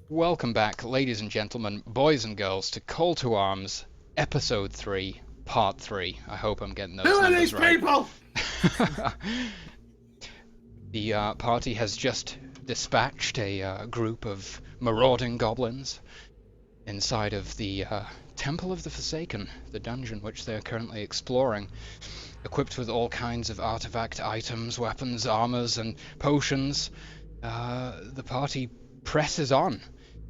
Welcome back, ladies and gentlemen, boys and girls, to Call to Arms, Episode 3, Part 3. I hope I'm getting those Who are numbers these right. people? The party has just dispatched a group of marauding goblins inside of the Temple of the Forsaken, the dungeon which they're currently exploring, equipped with all kinds of artifact items, weapons, armors, and potions. The party presses on.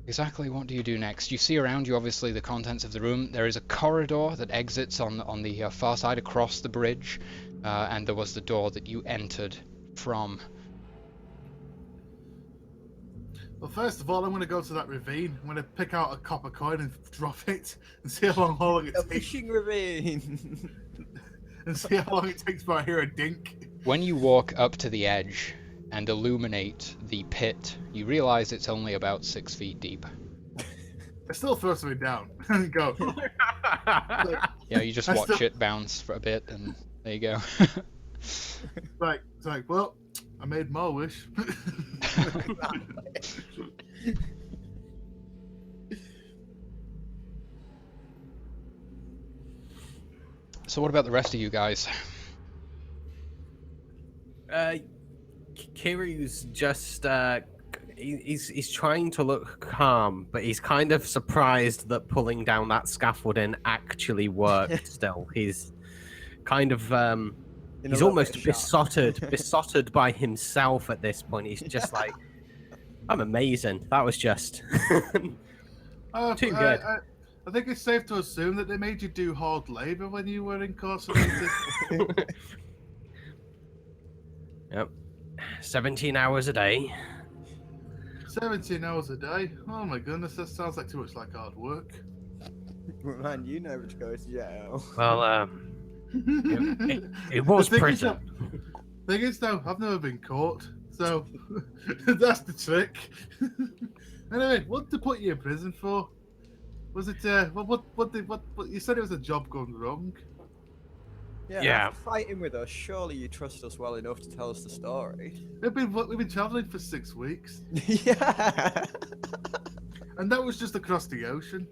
Exactly what do you do next? You see around you, obviously, the contents of the room. There is a corridor that exits on the far side across the bridge, and there was the door that you entered from. Well, first of all, I'm going to go to that ravine. I'm going to pick out a copper coin and drop it and see how long it A takes. fishing ravine. And see how long it takes before I hear a dink. When you walk up to the edge and illuminate the pit, you realize it's only about 6 feet deep. I still throw something down and go. Yeah, you just watch it bounce for a bit, and there you go. Right, it's like, well, I made my wish. So what about the rest of you guys? Kiryu's just he's trying to look calm, but he's kind of surprised that pulling down that scaffolding actually worked. Still, he's kind of he's almost besotted by himself at this point. He's just like, I'm amazing. That was just too good. I think it's safe to assume that they made you do hard labor when you were incarcerated. Yep, 17 hours a day. 17 hours a day? Oh my goodness, that sounds like too much like hard work. Man, you never go to jail. Well, it was The thing is prison. Thing is, though, I've never been caught, so that's the trick. Anyway, what to put you in prison for? Was it what you said it was a job gone wrong? Yeah. After fighting with us, surely you trust us well enough to tell us the story. We've been traveling for 6 weeks, Yeah. and that was just across the ocean.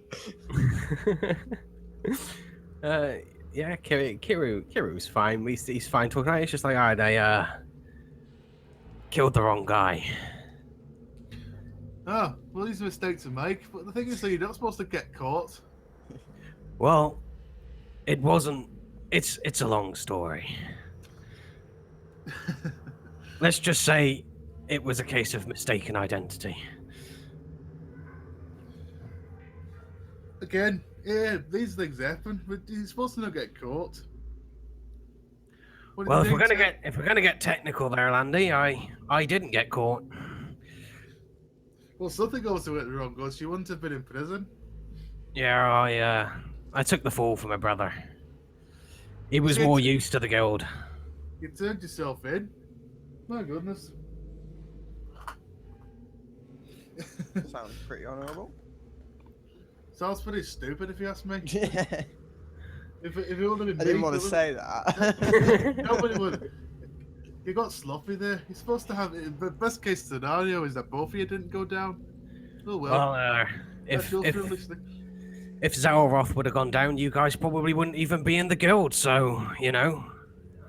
Yeah, Kiru's fine. He's fine talking. It's just like, alright, I killed the wrong guy. Oh, well, these are mistakes to make. But the thing is, though, you're not supposed to get caught. Well, it wasn't. It's a long story. Let's just say it was a case of mistaken identity. Again, yeah, these things happen, but you're supposed to not get caught. What do you Well, if think, we're gonna get technical there, Landy, I didn't get caught. Well, something obviously went wrong, because you wouldn't have been in prison. Yeah, I took the fall for my brother. He was more used to the guild. You turned yourself in. My goodness. Sounds pretty honourable. Sounds pretty stupid if you ask me. Yeah. If it would have been I didn't me, want to it say that. Nobody would. You got sloppy there. You're supposed to have. The best case scenario is that both of you didn't go down. Oh well. Well, That's your if realistic. Zaoroth would have gone down, you guys probably wouldn't even be in the guild. So, you know,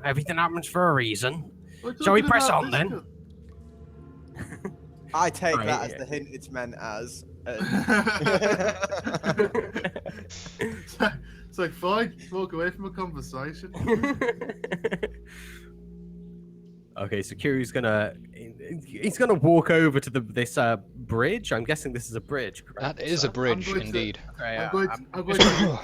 everything happens for a reason. We're Shall we talking press about on, this then? guy. I take Right, that as yeah. the hint it's meant as. It's like fine. Walk away from a conversation. Okay, so Kiryu's he's gonna walk over to this bridge. I'm guessing this is a bridge, correct? That is a bridge, going to- indeed. Okay, I'm going to.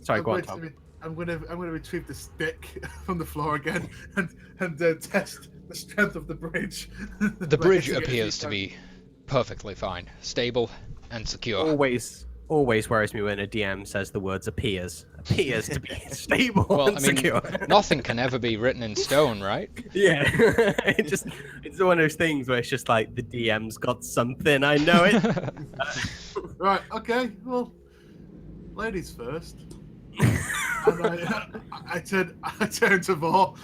sorry, I'm go on, going Tom. to- I'm going to retrieve the stick from the floor again and test the strength of the bridge. The bridge appears to be perfectly fine, stable, and secure. Always worries me when a DM says the words appears to be stable Well, and I mean, secure. nothing can ever be written in stone, right? Yeah, it's one of those things where it's just like the DM's got something. I know it. Right. Okay. Well, ladies first. And I turn to Vor.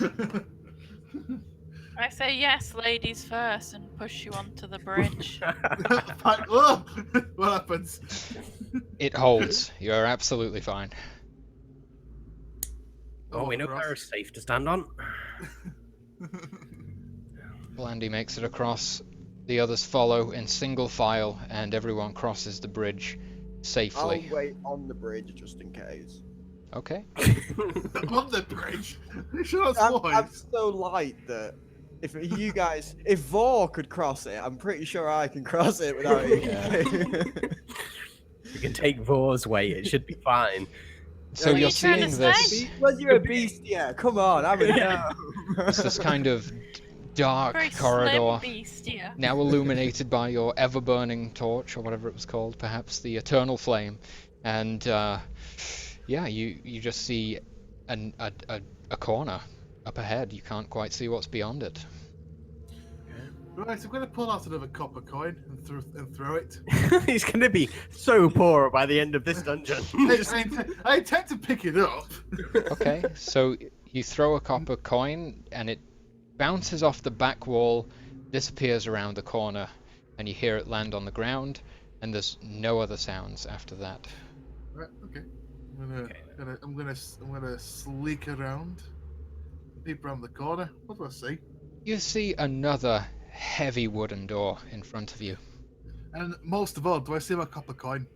I say yes, ladies first, and push you onto the bridge. Oh, what happens? It holds. You're absolutely fine. Well, we know across. where it's safe to stand on. Blandy makes it across. The others follow in single file, and everyone crosses the bridge I'll safely. wait on the bridge just in case. Okay. On the bridge. You sure that's I'm wise? so light that if you guys, if Vor could cross it, I'm pretty sure I can cross it without you. We can take Vor's weight. It should be fine. So What are you're you trying to seeing this. say? When you're a beast, yeah, come on, I'm a no. It's this kind of dark Very corridor, slim beast, yeah. now illuminated by your ever-burning torch, or whatever it was called, perhaps the eternal flame. And yeah, you just see a corner up ahead. You can't quite see what's beyond it. Right, I'm going to pull out another copper coin and throw it. He's going to be so poor by the end of this dungeon. I intend to pick it up. Okay, so you throw a copper coin, and it bounces off the back wall, disappears around the corner, and you hear it land on the ground, and there's no other sounds after that. Right, okay. I'm gonna sneak around, peep around the corner. What do I see? You see another heavy wooden door in front of you. And most of all, do I see my copper coin?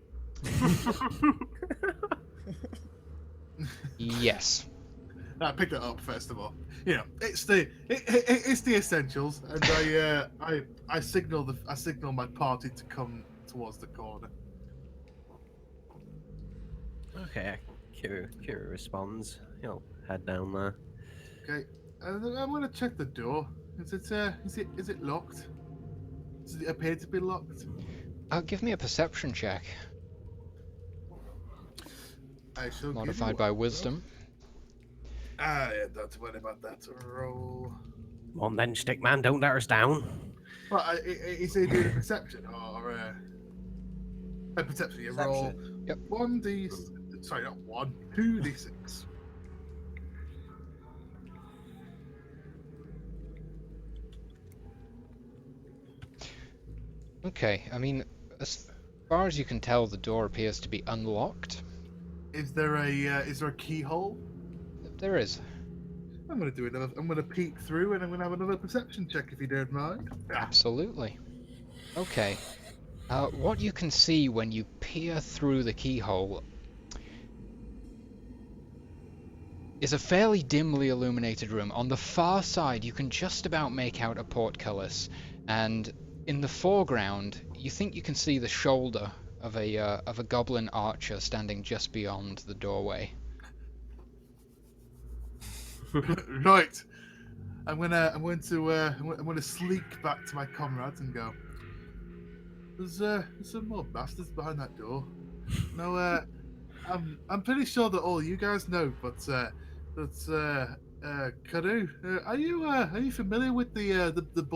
Yes. I picked it up first of all. You know, it's the essentials, and I signal my party to come towards the corner. Okay, Kira responds. He'll head down there. Okay, and I'm gonna check the door. Is it locked? Does it appear to be locked? Give me a perception check, I shall modified by wisdom. Yeah, don't worry about that. Roll. Come on then, Stickman, don't let us down. Well, is it doing a perception or a perception? You roll. Yep. 1d. Sorry, not 1. 2d6. Okay, I mean, as far as you can tell, the door appears to be unlocked. Is there a keyhole? There is. I'm gonna peek through and I'm gonna have another perception check if you don't mind. Absolutely. Okay. What you can see when you peer through the keyhole is a fairly dimly illuminated room. On the far side, you can just about make out a portcullis, and in the foreground, you think you can see the shoulder of a goblin archer standing just beyond the doorway. Right. I'm going to sneak back to my comrades and go. There's some more bastards behind that door. No, I'm pretty sure that all you guys know, but Karoo, are you familiar with the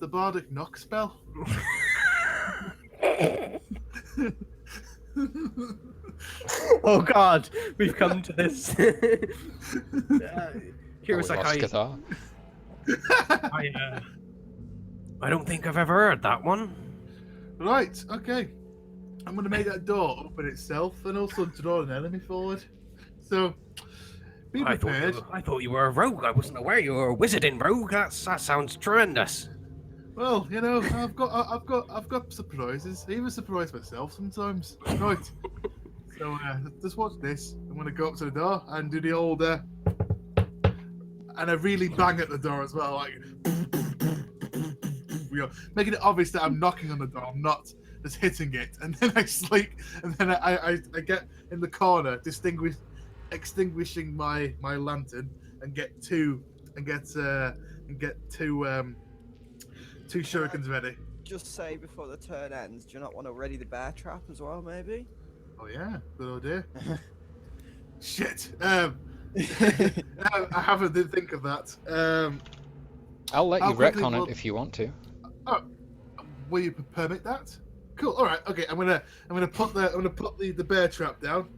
bardic knock spell? Oh God, we've come to this. Kira's like, Lost Cathar. I don't think I've ever heard that one. Right. Okay. I'm going to make that door open itself and also draw an enemy forward. So, be prepared. I thought you were a rogue. I wasn't aware you were a wizarding rogue. That sounds tremendous. Well, you know, I've got surprises. I even surprise myself sometimes. Right. So just watch this. I'm gonna go up to the door and do the old, and I really bang at the door as well, like, you know, making it obvious that I'm knocking on the door. I'm not just hitting it. And then I sleep, and then I get in the corner, extinguishing my lantern, and get two shurikens ready. Just say before the turn ends, do you not want to ready the bear trap as well, maybe? Oh yeah, good idea. Shit. I didn't think of that. I'll let How you quickly retcon will- it if you want to. Oh, will you permit that? Cool. All right. Okay. I'm gonna put the bear trap down.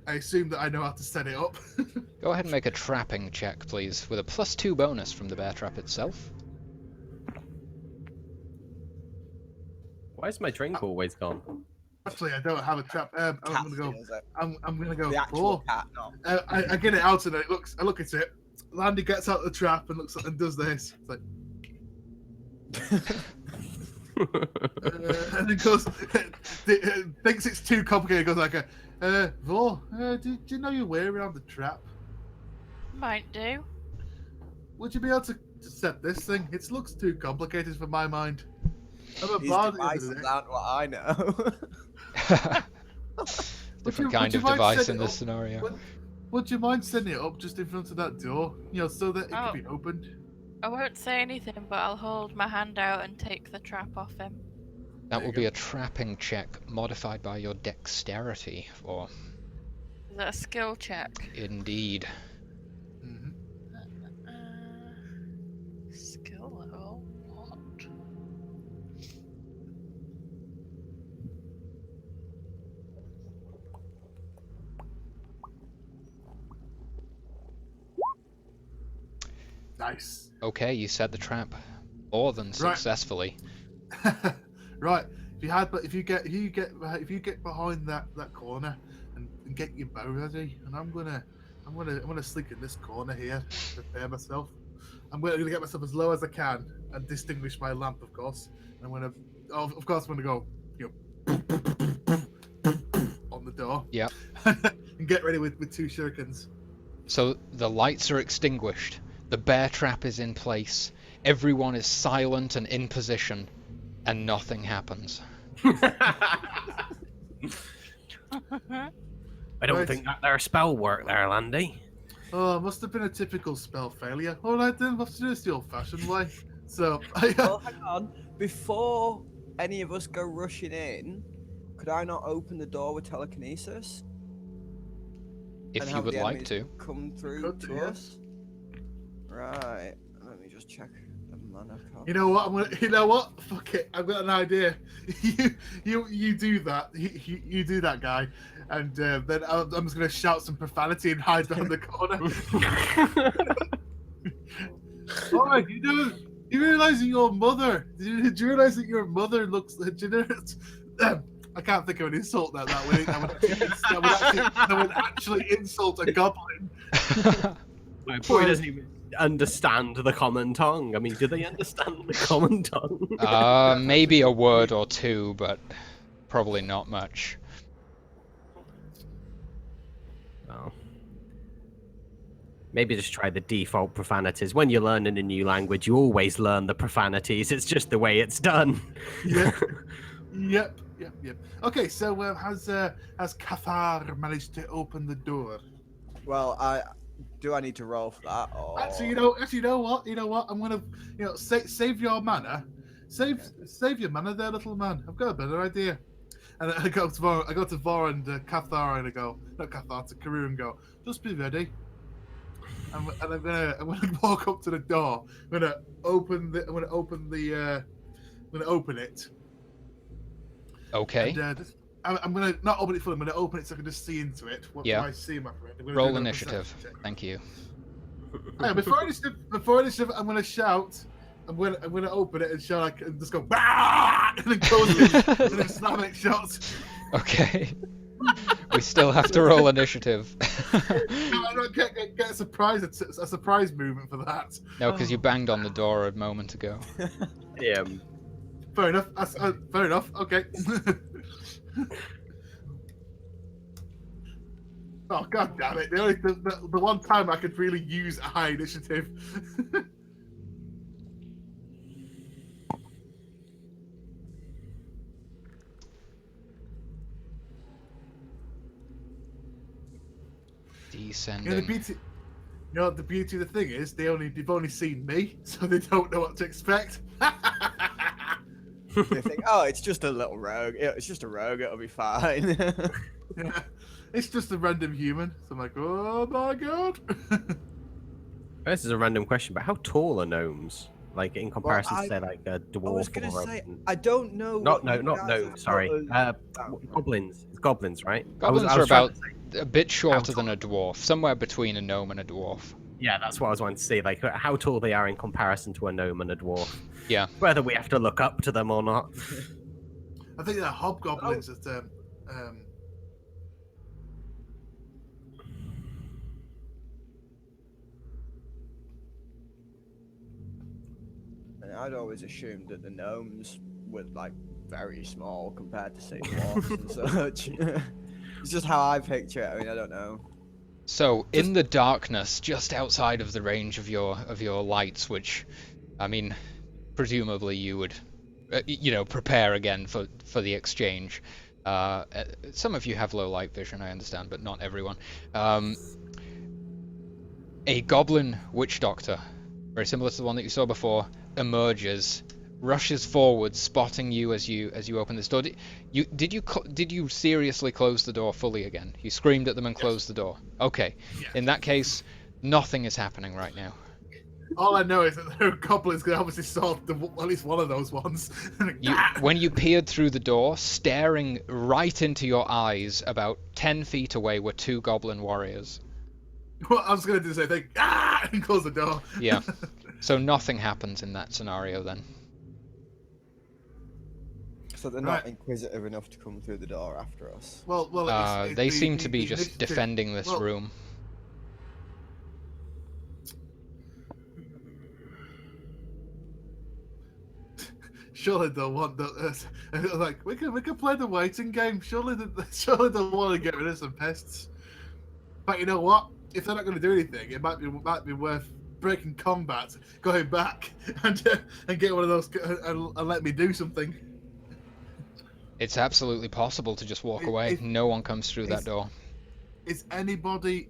I assume that I know how to set it up. Go ahead and make a trapping check, please, with a +2 bonus from the bear trap itself. Why is my drink always gone? Actually, I don't have a trap. I'm gonna go. Is it? I'm gonna go The actual 4. cat, no. I get it out and I look at it. Landy gets out the trap and looks and does this. It's like, and then goes, thinks it's too complicated. Goes like, Vor, do you know your way around the trap? Might do. Would you be able to set this thing? It looks too complicated for my mind. I'm a These bard at the end of devices the day. aren't what I know. Different would kind you of mind device setting in it this up? scenario. Would you mind setting it up just in front of that door? So that it Oh. can be opened? I won't say anything, but I'll hold my hand out and take the trap off him. That There will you be go. a trapping check modified by your dexterity, or Is that a skill check? indeed. Mm-hmm. Skill level? What? Nice. Okay, you set the trap more than successfully. Right. If you get behind that corner and get your bow ready, and I'm gonna sneak in this corner here, prepare myself. I'm gonna get myself as low as I can and distinguish my lamp, of course. I'm gonna go, on the door. Yep. And get ready with 2 shurikens. So the lights are extinguished, the bear trap is in place, everyone is silent and in position, and nothing happens. I don't Right. think that their spell worked there, Landy. Oh, must have been a typical spell failure. All right then, we'll have to do this the old-fashioned way. So, Well, hang on. Before any of us go rushing in, could I not open the door with telekinesis? If and you have would the like enemies to. come through Could to do, yeah. us? Right. Let me just check the mana card. you know what? You know what? Fuck it. I've got an idea. You do that. You do that, guy. And then I'm just gonna shout some profanity and hide behind the corner. Oh, you realize that your mother? Do you realize that your mother looks? Do you know? I can't think of an insult that would actually insult a goblin. My boy doesn't even understand the common tongue. I mean, do they understand the common tongue? Maybe a word or two, but probably not much. Oh. Maybe just try the default profanities. When you're learning a new language, you always learn the profanities. It's just the way it's done. Yep. Okay, so has Cathar managed to open the door? Well, do I need to roll for that? Or... Actually, you know what? I'm gonna, save your mana. Save your mana there, little man. I've got a better idea. And I go to Vor and Cathar and I go, not Cathar, to Karoo and go, just be ready. And I'm gonna walk up to the door. I'm gonna open it. Okay. And, I'm gonna not open it fully. I'm gonna open it so I can just see into it. What Yeah. do I see, my friend? I'm gonna Roll do another initiative. perception check. Thank you. Hey, before initiative, I'm gonna shout. I'm gonna open it and shout like and just go bah! And then close it and then slam it shut. Okay. We still have to roll initiative. No, I don't get a surprise. It's a surprise movement for that. No, because you banged on the door a moment ago. Yeah. Fair enough. Fair enough. Okay. Oh god damn it! The one time I could really use a high initiative. Descending. The beauty of the thing is they've only seen me, so they don't know what to expect. They think, oh, it's just a little rogue. It's just a rogue. It'll be fine. Yeah. It's just a random human. So I'm like, oh my god. This is a random question, but how tall are gnomes? Like in comparison I- to say like a dwarf I was gonna or say, a... I don't know. Not what you no, guys have sorry. put as- Goblins. It's goblins, right? Goblins I are was trying about to say- a bit shorter tall- than a dwarf, somewhere between a gnome and a dwarf. Yeah, that's what I was wanting to see. Like how tall they are in comparison to a gnome and a dwarf. Yeah. Whether we have to look up to them or not. I think they're hobgoblins Oh. that And I'd always assumed that the gnomes were like very small compared to say dwarfs and such. It's just how I picture it. I mean, I don't know. So in the darkness, just outside of the range of your lights, which, I mean, presumably you would, prepare again for the exchange. Some of you have low light vision, I understand, but not everyone. A goblin witch doctor, very similar to the one that you saw before, emerges, rushes forward, spotting you as you open this door. Did you seriously close the door fully again? You screamed at them and closed the door. Okay. Yeah. In that case, nothing is happening right now. all I know is that there are goblins because I obviously saw at least one of those ones. When you peered through the door, staring right into your eyes, about 10 feet away, were 2 goblin warriors. Well, I was going to do the same thing. And close the door. Yeah. So nothing happens in that scenario then. So they're not inquisitive enough to come through the door after us. Well, it's They the- seem the- to be the just initiative- defending this well, room. Surely they'll want the like we can play the waiting game. Surely they'll want to get rid of some pests. But you know what? If they're not going to do anything, it might be worth breaking combat, going back and get one of those and let me do something. It's absolutely possible to just walk It- away. it- No one comes through that it's- door. Is anybody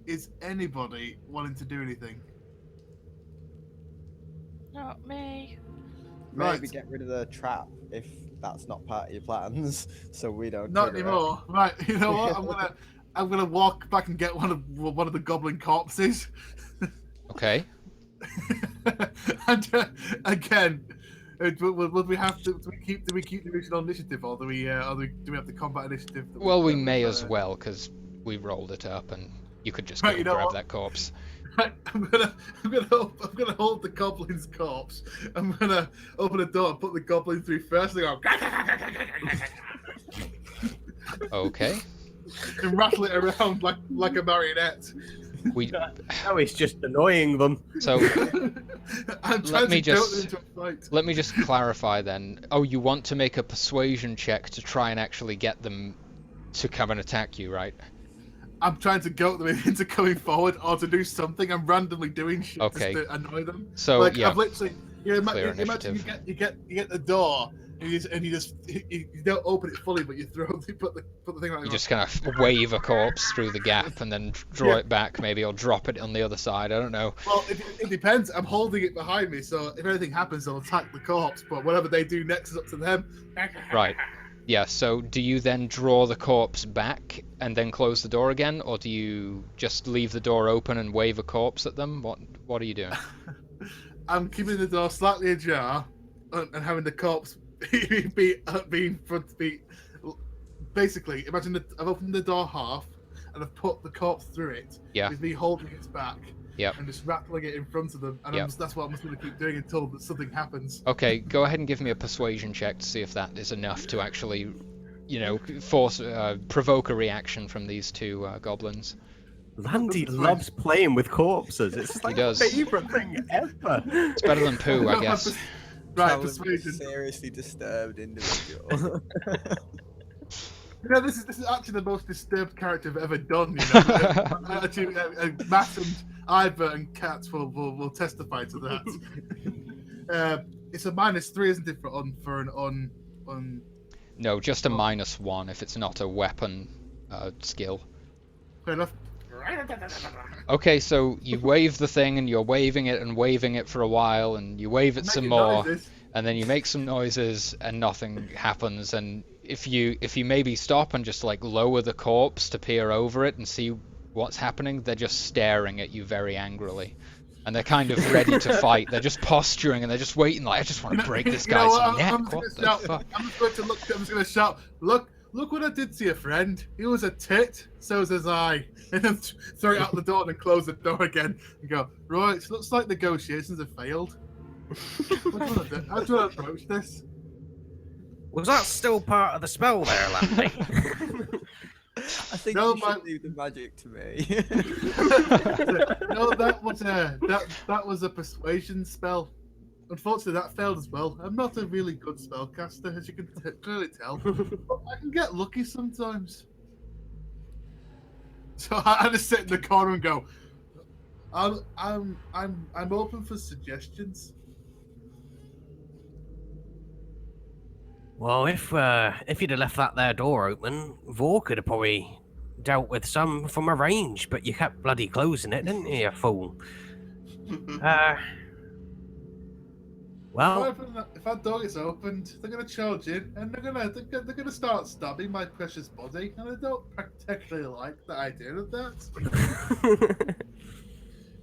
wanting to do anything? Not me. Maybe Right. get rid of the trap if that's not part of your plans, so we don't. Not trigger it. anymore. Right. You know what? I'm gonna walk back and get one of the goblin corpses. Okay. And again, would we have to? Do we keep the original initiative, or do we have the combat initiative? that Well, we that may was, as well, because we rolled it up, and you could just Right, go you know grab what? that corpse. Right, I'm gonna hold the goblin's corpse. I'm gonna open the door and put the goblin through first, and go Okay. and rattle it around like a marionette. We No, it's just annoying them. so I'm Let trying me to goat just- them into a fight. let me just clarify then. Oh, you want to make a persuasion check to try and actually get them to come and attack you, right? I'm trying to goat them into coming forward or to do something. I'm randomly doing shit Okay. just to annoy them. So Like yeah, I've literally, Clear imagine initiative. you get the door and you don't open it fully, but you put the thing like you just kind of wave a corpse through the gap and then draw Yeah. it back, maybe, or drop it on the other side. I don't know. Well, it depends. I'm holding it behind me, so if anything happens, they'll attack the corpse. But whatever they do next is up to them. Right. Yeah. So do you then draw the corpse back and then close the door again, or do you just leave the door open and wave a corpse at them? What are you doing? I'm keeping the door slightly ajar and having the corpse be in front of me. Basically, imagine that I've opened the door half and I've put the corpse through it. Yeah. With me holding its back. Yep. And just rattling it in front of them. And Yep. that's what I'm just going to keep doing until something happens. Okay, go ahead and give me a persuasion check to see if that is enough to actually, force, provoke a reaction from these 2 goblins. Landy loves playing with corpses. It's like does. my favorite thing ever. It's better than poo, I guess. Right, Tell them you're a persuasion. seriously disturbed individual. This is actually the most disturbed character I've ever done. Actually, Matt and Ivor and Kat will testify to that. It's a -3, isn't it, for an on? No, just a -1 if it's not a weapon skill. Fair enough. Okay, so you wave the thing and you're waving it for a while, and you wave it some Making more, noises. and then you make some noises and nothing happens. And if you maybe stop and just like lower the corpse to peer over it and see what's happening, they're just staring at you very angrily. And they're kind of ready to fight. They're just posturing and they're just waiting. Like, I just want to break this You know guy's what? neck. I'm What just the gonna fuck? shout. I'm just going to look. I'm just going to shout. Look what I did to your friend. He was a tit. So was I. And then throw it out the door and then close the door again and go. Right. It looks like negotiations have failed. How do I approach this? Was that still part of the spell there, Landy? I think No, you my- should leave the magic to me. No, that was a persuasion spell. Unfortunately, that failed as well. I'm not a really good spellcaster, as you can clearly tell. But I can get lucky sometimes. So I just sit in the corner and go. I'm open for suggestions. Well, if you'd have left that there door open, Vor could have probably dealt with some from a range, but you kept bloody closing it, didn't you, you fool? Well, If that door is opened, they're gonna charge in and they're gonna start stabbing my precious body, and I don't particularly like the idea of that.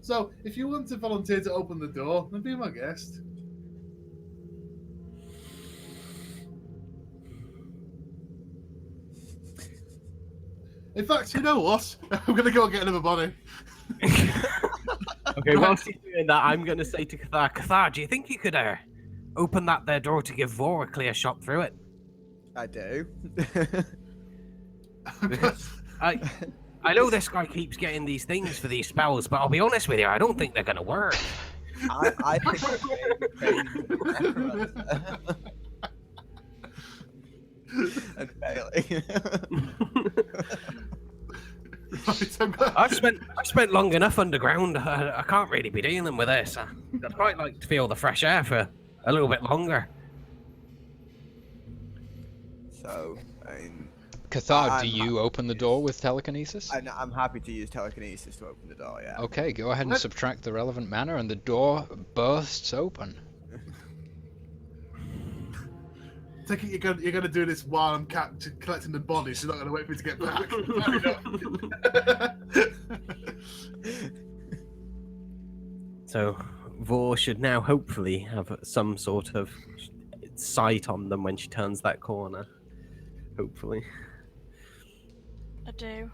So, if you want to volunteer to open the door, then be my guest. In fact, you know what? I'm gonna go and get another body. okay, whilst he's doing that, I'm going to say to Cathar, Cathar, do you think you could open that there door to give Vor a clear shot through it? I do. Because I know this guy keeps getting these things for these spells, but I'll be honest with you, I don't think they're going to work. I think and failing. Right, I'm gonna- I've spent long enough underground. I can't really be dealing with this. I'd quite like to feel the fresh air for a little bit longer. So, I mean, Cathar, do I'm you open the door with telekinesis? I'm happy to use telekinesis to open the door. Yeah. Okay, go ahead and What? subtract the relevant mana, and the door bursts open. Take it you're gonna do this while I'm collecting the bodies. You're not gonna wait for me to get back. Fair enough. So Vor should now hopefully have some sort of sight on them when she turns that corner. Hopefully. I do.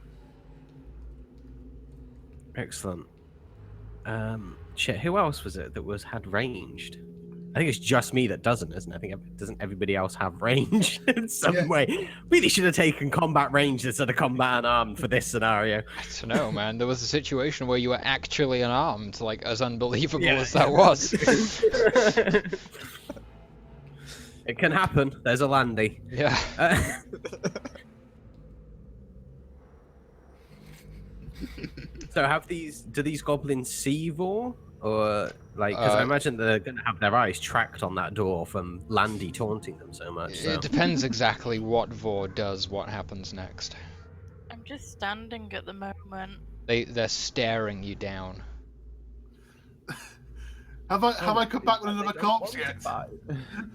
Excellent. Shit, who else was it that had ranged? I think it's just me that doesn't, isn't it? I think doesn't everybody else have range in some Yeah. way? Really should have taken combat range instead of combat unarmed for this scenario. I don't know, man. There was a situation where you were actually unarmed, like, as unbelievable Yeah. as that was. It can happen. There's a Landy. Yeah. So do these goblins see Vor? Or, like, because I imagine they're going to have their eyes tracked on that door from Landy taunting them so much. So. It depends exactly what Vor does, what happens next. I'm just standing at the moment. They're staring you down. Have I come back with another corpse yet?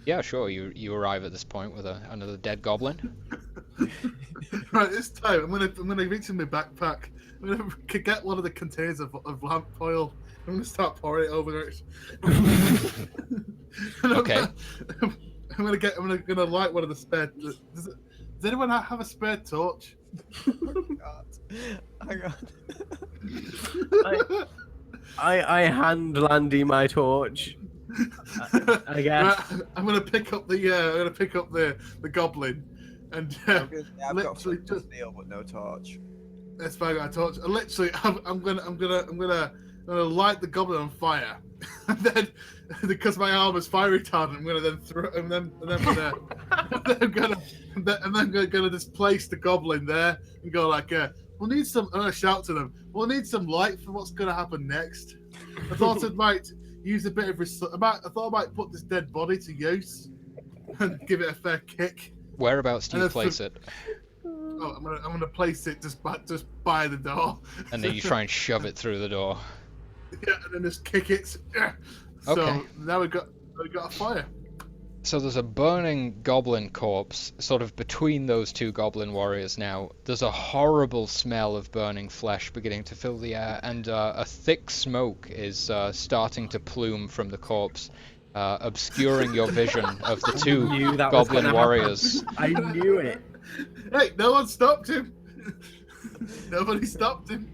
Yeah, sure. You arrive at this point with another dead goblin. Right, this time I'm gonna reach in my backpack. I'm gonna get one of the containers of lamp oil. I'm gonna start pouring it over it. Okay. I'm gonna light one of the spare. Does anyone have a spare torch? Hang on. I hand Landy my torch. I guess. Right, I'm gonna pick up the goblin, and I've got literally flint and just steel, but no torch. that's fine. I torch. Literally, I'm gonna light the goblin on fire, and then because my arm is fire retardant, I'm gonna then throw, and then I'm gonna displace the goblin there and go like, we'll need some. I'm gonna shout to them. We'll need some light for what's gonna happen next. I thought I might use a bit of. I thought I might put this dead body to use and give it a fair kick. Whereabouts do you And then place it? Oh, I'm gonna place it just by the door. And then you try and shove it through the door. Yeah, and then just kick it. Yeah. So Okay. now we got a fire. So there's a burning goblin corpse sort of between those two goblin warriors now. There's a horrible smell of burning flesh beginning to fill the air, and a thick smoke is starting to plume from the corpse, obscuring your vision of the two knew that was goblin gonna warriors. happen. I knew it. Hey, no one stopped him. Nobody stopped him.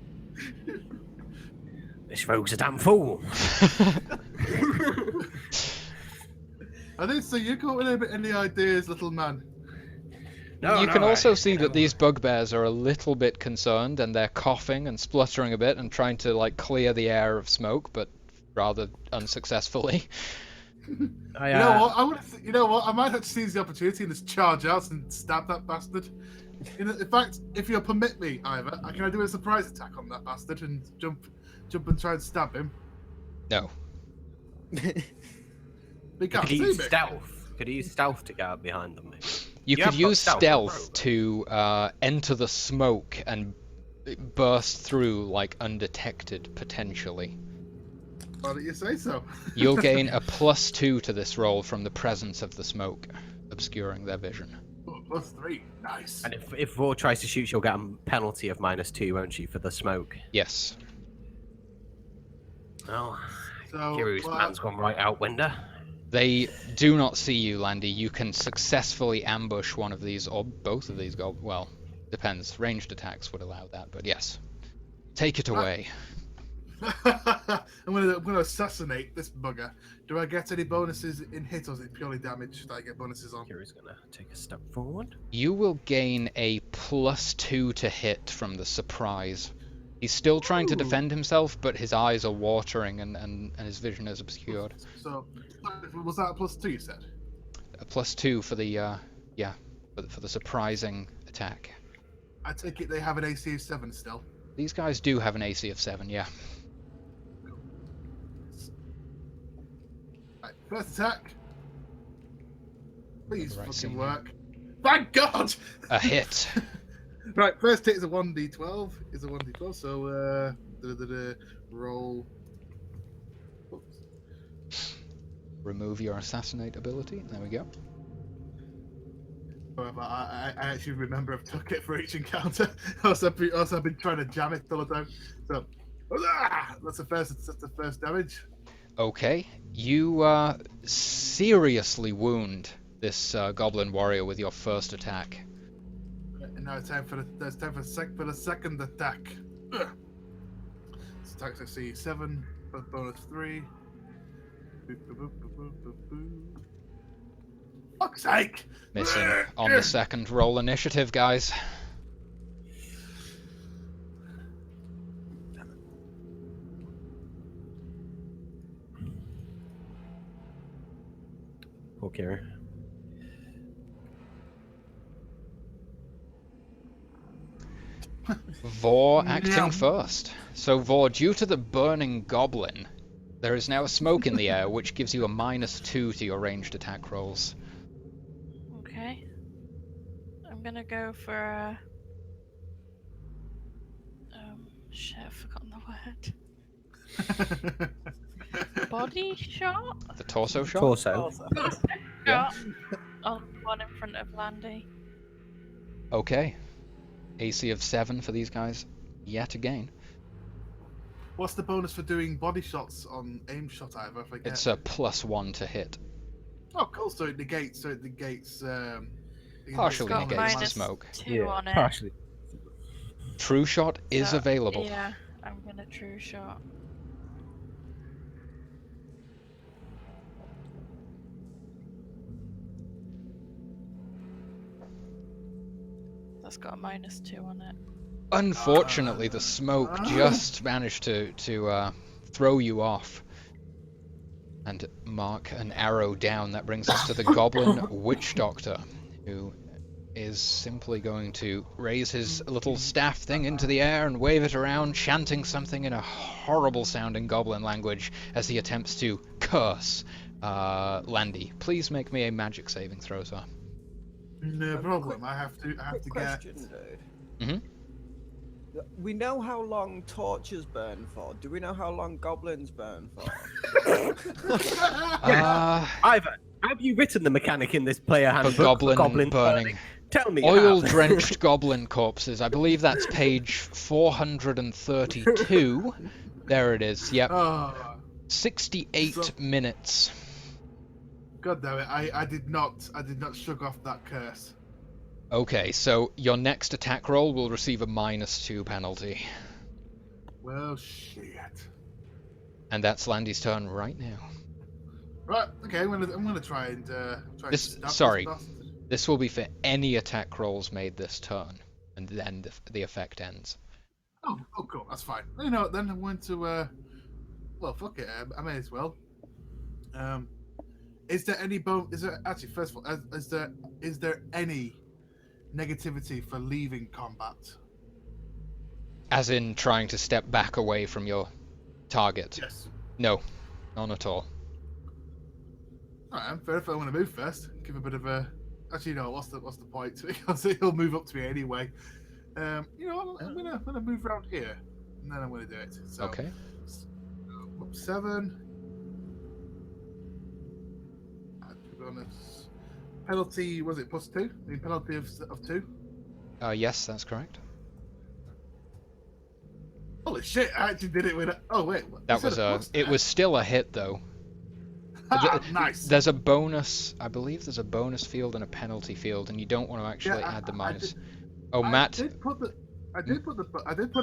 This rogue's a damn fool. I think so. You got any ideas, little man? No, You no, can also I- see that these bugbears are a little bit concerned, and they're coughing and spluttering a bit and trying to like clear the air of smoke, but rather unsuccessfully. I, You know what? You know what? I might have to seize the opportunity and just charge out and stab that bastard. In fact, if you'll permit me, Ivor, can I do a surprise attack on that bastard and jump and try and stab him? No. He can't Could see he me. use stealth? Could he use stealth to get out behind them? Maybe? You You could have got use stealth, stealth bro. to enter the smoke and burst through like undetected potentially. Why don't you say so? You'll gain a +2 to this roll from the presence of the smoke, obscuring their vision. Oh, +3. Nice. And if Vor tries to shoot, she'll get a penalty of -2, won't she, for the smoke? Yes. Oh, So, Kiru's well, man's gone right out window. They do not see you, Landy. You can successfully ambush one of these, or both of these well, depends. Ranged attacks would allow that, but yes. Take it away. I'm gonna assassinate this bugger. Do I get any bonuses in hit, or is it purely damage that I get bonuses on? Kiru's gonna take a step forward. You will gain a +2 to hit from the surprise. He's still trying to Ooh. defend himself, but his eyes are watering and his vision is obscured. So, was that a +2 you said? A +2 for the, for the surprising attack. I take it they have an AC of 7 still. These guys do have an AC of 7, yeah. Right, first attack. Please Right, fucking scene. work. Thank God! A hit. Right, first hit is a 1d12. So, roll. Oops. Remove your assassinate ability. There we go. However, I actually remember I've took it for each encounter. also, I've been trying to jam it all the time. So, that's the first damage. Okay. You seriously wound this goblin warrior with your first attack. And now it's time for the second attack. This attack's actually 7, but bonus 3. Fuck's sake! Missing on the second roll initiative, guys. Poor Kiru. Vor acting Yeah. first. So Vor, due to the burning goblin, there is now a smoke in the air, which gives you a -2 to your ranged attack rolls. Okay. I'm gonna go for a... shit, I've forgotten the word. Body shot? The torso shot? Torso. Yeah. Shot on the one in front of Landy. Okay. AC of 7 for these guys, yet again. What's the bonus for doing body shots on aim shot, Ivor? If I get... It's a +1 to hit. Oh, cool. So it negates. Partially Got negates the minus smoke. 2 on it. partially. True shot is So, available. Yeah, I'm gonna true shot. That's got a -2 on it. Unfortunately, the smoke just managed to throw you off and mark an arrow down. That brings us to the Goblin Witch Doctor, who is simply going to raise his little staff thing into the air and wave it around, chanting something in a horrible-sounding goblin language as he attempts to curse Landy. Please make me a magic saving throw, sir. No problem. I have to Quick get. question, dude. Mhm. We know how long torches burn for. Do we know how long goblins burn for? Uh, Have you written the mechanic in this player handbook? For goblin burning. Tell me. you have. Oil-drenched goblin corpses. I believe that's page 432. There it is. Yep. Oh, 68 So- minutes. God damn it! I did not shrug off that curse. Okay, so your next attack roll will receive a -2 penalty. Well, shit. And that's Landy's turn right now. Right. Okay. I'm gonna try and This- stab sorry. bastard. This will be for any attack rolls made this turn, and then the effect ends. Oh, cool. That's fine. You know what? Then I'm going to. Well, fuck it. I may as well. Is there any Is there actually? First of all, is there any negativity for leaving combat? As in trying to step back away from your target. Yes. No, none at all. Alright, fair enough. I want to move first. Give a bit of a. Actually, no. What's the point? Because he'll move up to me anyway. You know, I'm gonna move around here, and then I'm gonna do it. So, Okay. Up 7. Bonus penalty. Was it +2? The penalty of 2. Yes, that's correct. Holy shit! I actually did it with. Oh wait. That was It was still a hit though. Nice. There's a bonus. I believe there's a bonus field and a penalty field, and you don't want to actually Yeah, add the I minus. did- Oh, Matt. I did put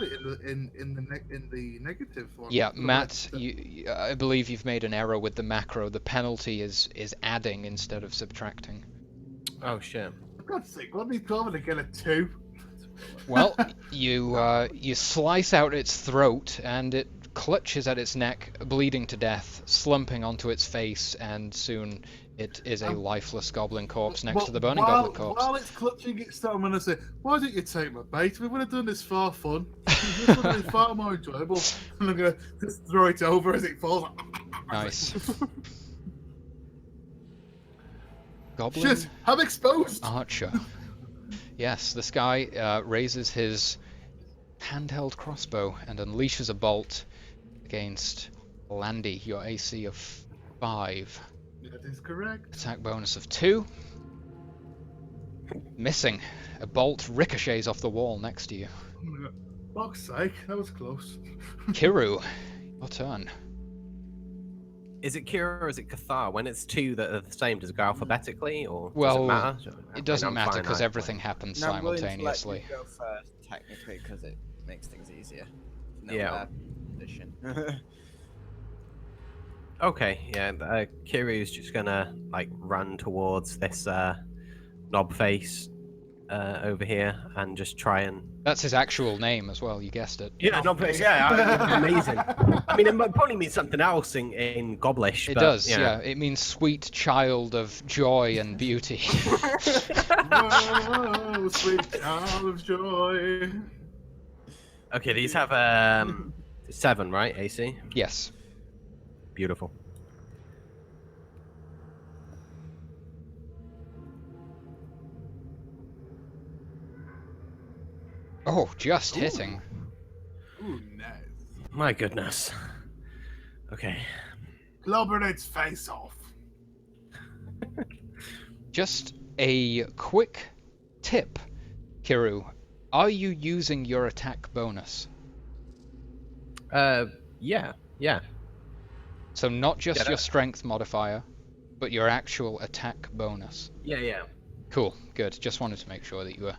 it in the negative one. Yeah, So Matt. that- I believe you've made an error with the macro. The penalty is adding instead of subtracting. Oh shit. For God's sake, let me come and get a 2. Well, you slice out its throat, and it clutches at its neck, bleeding to death, slumping onto its face, and soon it is a lifeless goblin corpse next to the burning goblin corpse. While it's clutching its throat, I'm going to say, why don't you take my bait? We would have done this for fun. This would have been far more enjoyable. And I'm going to just throw it over as it falls. Nice. Goblin Shit, I'm exposed. archer. Yes, this guy raises his handheld crossbow and unleashes a bolt against Landy, your AC of 5. That is correct. Attack bonus of 2. Missing. A bolt ricochets off the wall next to you. Fuck's sake, that was close. Kiru, your turn. Is it Kira or is it Cathar? When it's two that are the same, does it go alphabetically or Well, does it matter? It doesn't I'm matter fine because either everything happens No, I'm willing to let simultaneously. you go first, technically, because it makes things easier. No, Yeah. Position. Okay, yeah. Kiru's just gonna like run towards this knob face over here and just try and. That's his actual name as well, you guessed it. Yeah, knob face. Yeah, amazing. I mean, it probably means something else in Goblish. It but, does, you know. yeah. It means sweet child of joy and beauty. Oh, sweet child of joy. Okay, these have 7, right? AC. Yes. Beautiful. Oh, just hitting. Ooh, nice. My goodness. Okay. Clobbering its face off. Just a quick tip, Kiru. Are you using your attack bonus? Yeah. So not just Yeah, your that- strength modifier, but your actual attack bonus. Yeah. Cool, good. Just wanted to make sure that you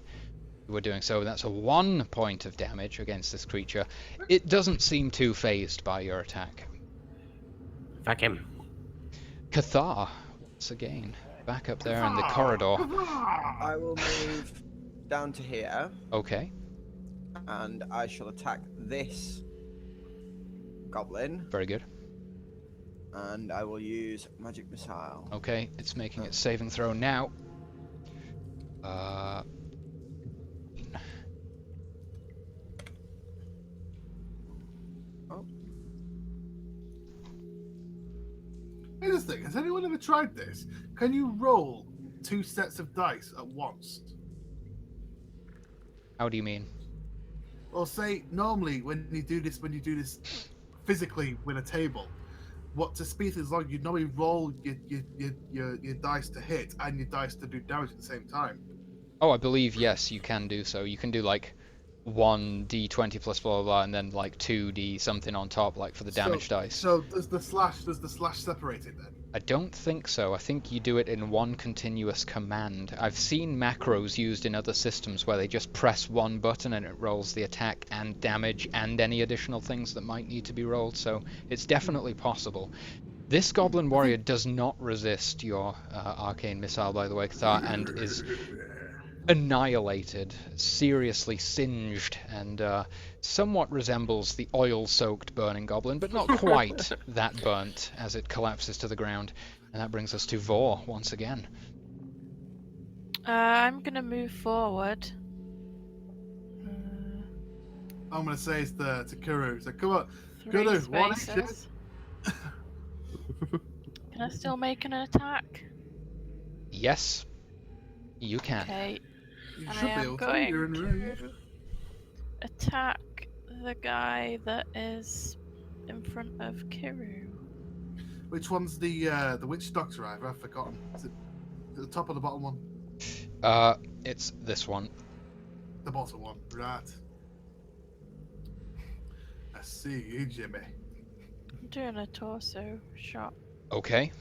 were doing so. That's a 1 point of damage against this creature. It doesn't seem too phased by your attack. Fuck him. Cathar, once again, back up there in the corridor. I will move down to here, Okay, and I shall attack this goblin, very good. and I will use magic missile. Okay, it's making its saving throw now. Here's the thing, has anyone ever tried this? Can you roll 2 sets of dice at once? How do you mean? Or say normally when you do this physically with a table, what to speed things along, you normally roll your dice to hit and your dice to do damage at the same time. Oh, I believe, yes, you can do so. You can do like 1d20 plus blah blah blah, and then like 2d something on top, like for the damage dice. So does the slash separate it then? I don't think so. I think you do it in one continuous command. I've seen macros used in other systems where they just press one button and it rolls the attack and damage and any additional things that might need to be rolled, so it's definitely possible. This Goblin Warrior does not resist your arcane missile, by the way, Cathar, and is annihilated, seriously singed, and somewhat resembles the oil-soaked burning goblin, but not quite that burnt as it collapses to the ground. And that brings us to Vor once again. I'm gonna move forward. I'm gonna say it's to Kuru. So come on, 3 Kuru, one action. spaces. Can I still make an attack? Yes, you can. Okay. You I should be am able to. going You're in range. to attack the guy that is in front of Kiru. Which one's the witch doctor? I've forgotten. Is it the top or the bottom one? It's this one. The bottom one, right? I see you, Jimmy. I'm doing a torso shot. Okay.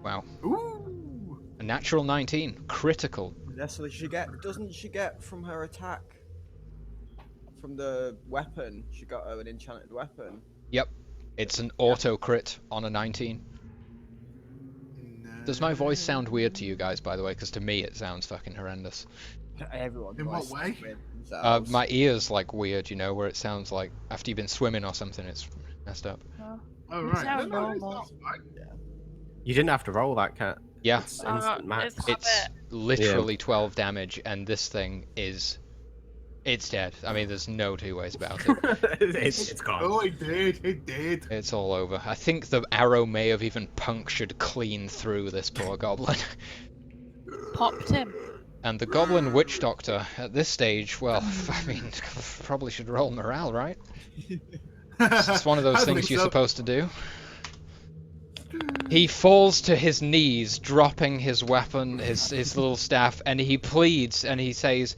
Wow. Ooh! A natural 19. Critical. Doesn't she get from her attack? From the weapon, she got an enchanted weapon. Yep. It's an auto crit on a 19. Does my voice sound weird to you guys, by the way? Because to me it sounds fucking horrendous. Everyone. In what way? My ear's like weird, you know, where it sounds like after you've been swimming or something, it's messed up. Oh You right. sound No, it's normal. not fine. You didn't have to roll that, Cat. Yeah, It's instant max. it's literally 12 damage, and this thing is... It's dead. I mean, there's no two ways about it. it's gone. Oh, it did. It did. It's all over. I think the arrow may have even punctured clean through this poor goblin. Popped him. And the Goblin Witch Doctor, at this stage, well, I mean, probably should roll morale, right? It's one of those I things think you're so. supposed to do. He falls to his knees, dropping his weapon, his little staff, and he pleads, and he says,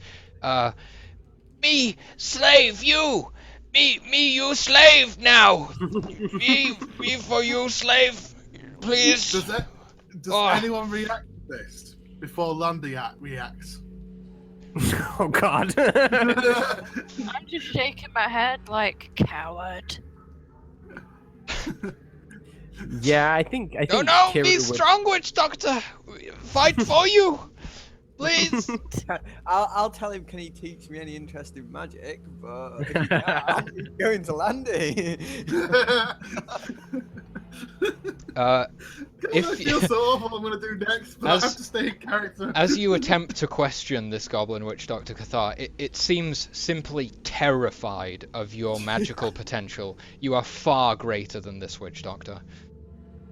me, slave, you! Me, you slave now! me for you, slave! Please! Does Oh. anyone react to this before Landy reacts? Oh God. I'm just shaking my head like coward. Yeah, I think. No, Kira be would- strong, Witch Doctor! Fight for you! Please! I'll tell him. Can he teach me any interesting magic? But if he can't, he's going to Landy. I If feel so awful. I'm gonna do next, but I have to stay in character. As you attempt to question this Goblin Witch Doctor Cathar, it seems simply terrified of your magical potential. You are far greater than this Witch Doctor.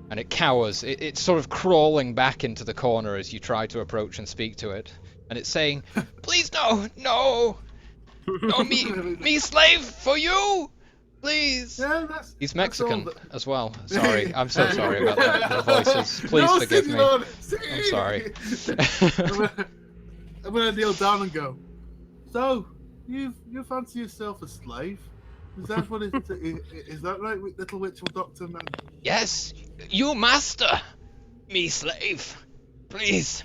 And it cowers. It's sort of crawling back into the corner as you try to approach and speak to it. And it's saying, please no, me slave for you, please. Yeah, He's that's all Mexican that- as well. Sorry, I'm so sorry about that. The voices. Please No, forgive me. senor, I'm sorry. I'm gonna kneel down and go. So, you fancy yourself a slave? Is that what is that right, little witch doctor man? Yes, you master, me slave, please.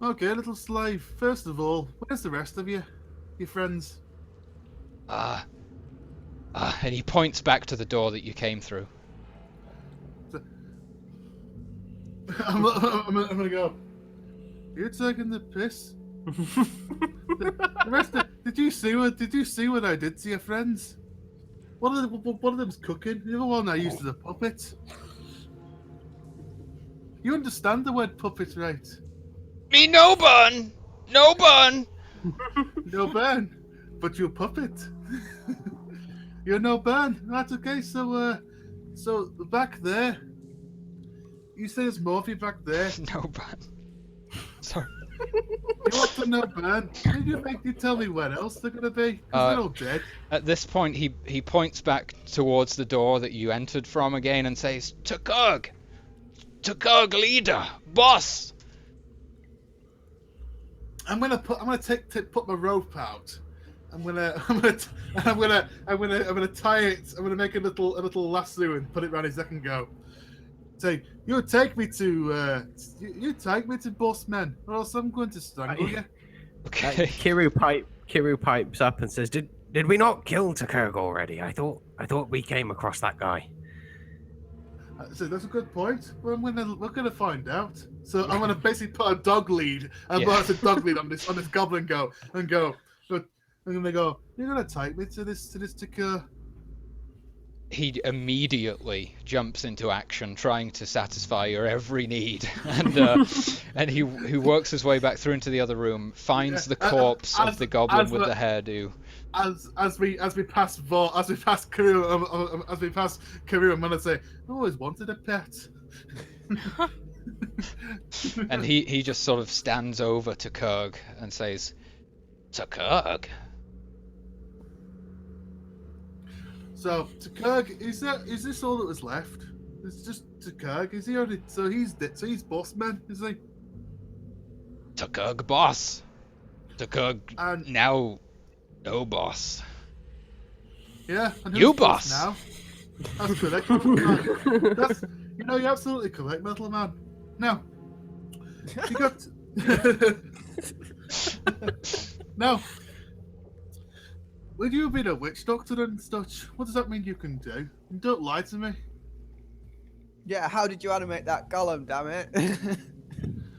Okay, little slave. First of all, where's the rest of you? Your friends? And he points back to the door that you came through. I'm gonna go. You're taking the piss. The rest of, did you see what I did to your friends? One of them's cooking. The other one I used as a puppet. You understand the word puppet, right? Me no burn, no burn. No burn, but you're puppet. You're no burn. That's okay. So back there. You say there's more of you back there. No burn. Sorry. You want to know, Ben? Did you tell me where else they're gonna be? 'Cause they're all dead. At this point, he points back towards the door that you entered from again and says, "Tukug! Tukug, leader! Boss!" I'm gonna put my rope out. I'm gonna tie it. I'm gonna make a little lasso and put it around his neck and go. Say, you take me to boss man, or else I'm going to strangle you. Okay. Kiru pipes up and says, "Did we not kill Tukug already? I thought we came across that guy." So that's a good point. Well, we're gonna find out. So I'm gonna basically put a dog lead. I'm Yeah. gonna put a dog lead on this goblin go. But I'm gonna go. You're gonna take me to this Tukug. He immediately jumps into action, trying to satisfy your every need, and he works his way back through into the other room, finds the corpse of the goblin with the hairdo. As we pass Karoo, I'm gonna say, I always wanted a pet. And he just sort of stands over to Kurg and says, "Tukug." So Tukug, is this all that was left? It's just Tukug. Is he already? So he's boss man, is he? Tukug boss. Tukug And now no boss. yeah, and You who's boss. now. That's correct, Metal Man. That's, you're absolutely correct, Metal Man. Now, you got. Now, with you being a witch doctor and such, what does that mean you can do? And don't lie to me. Yeah, how did you animate that golem, damn it?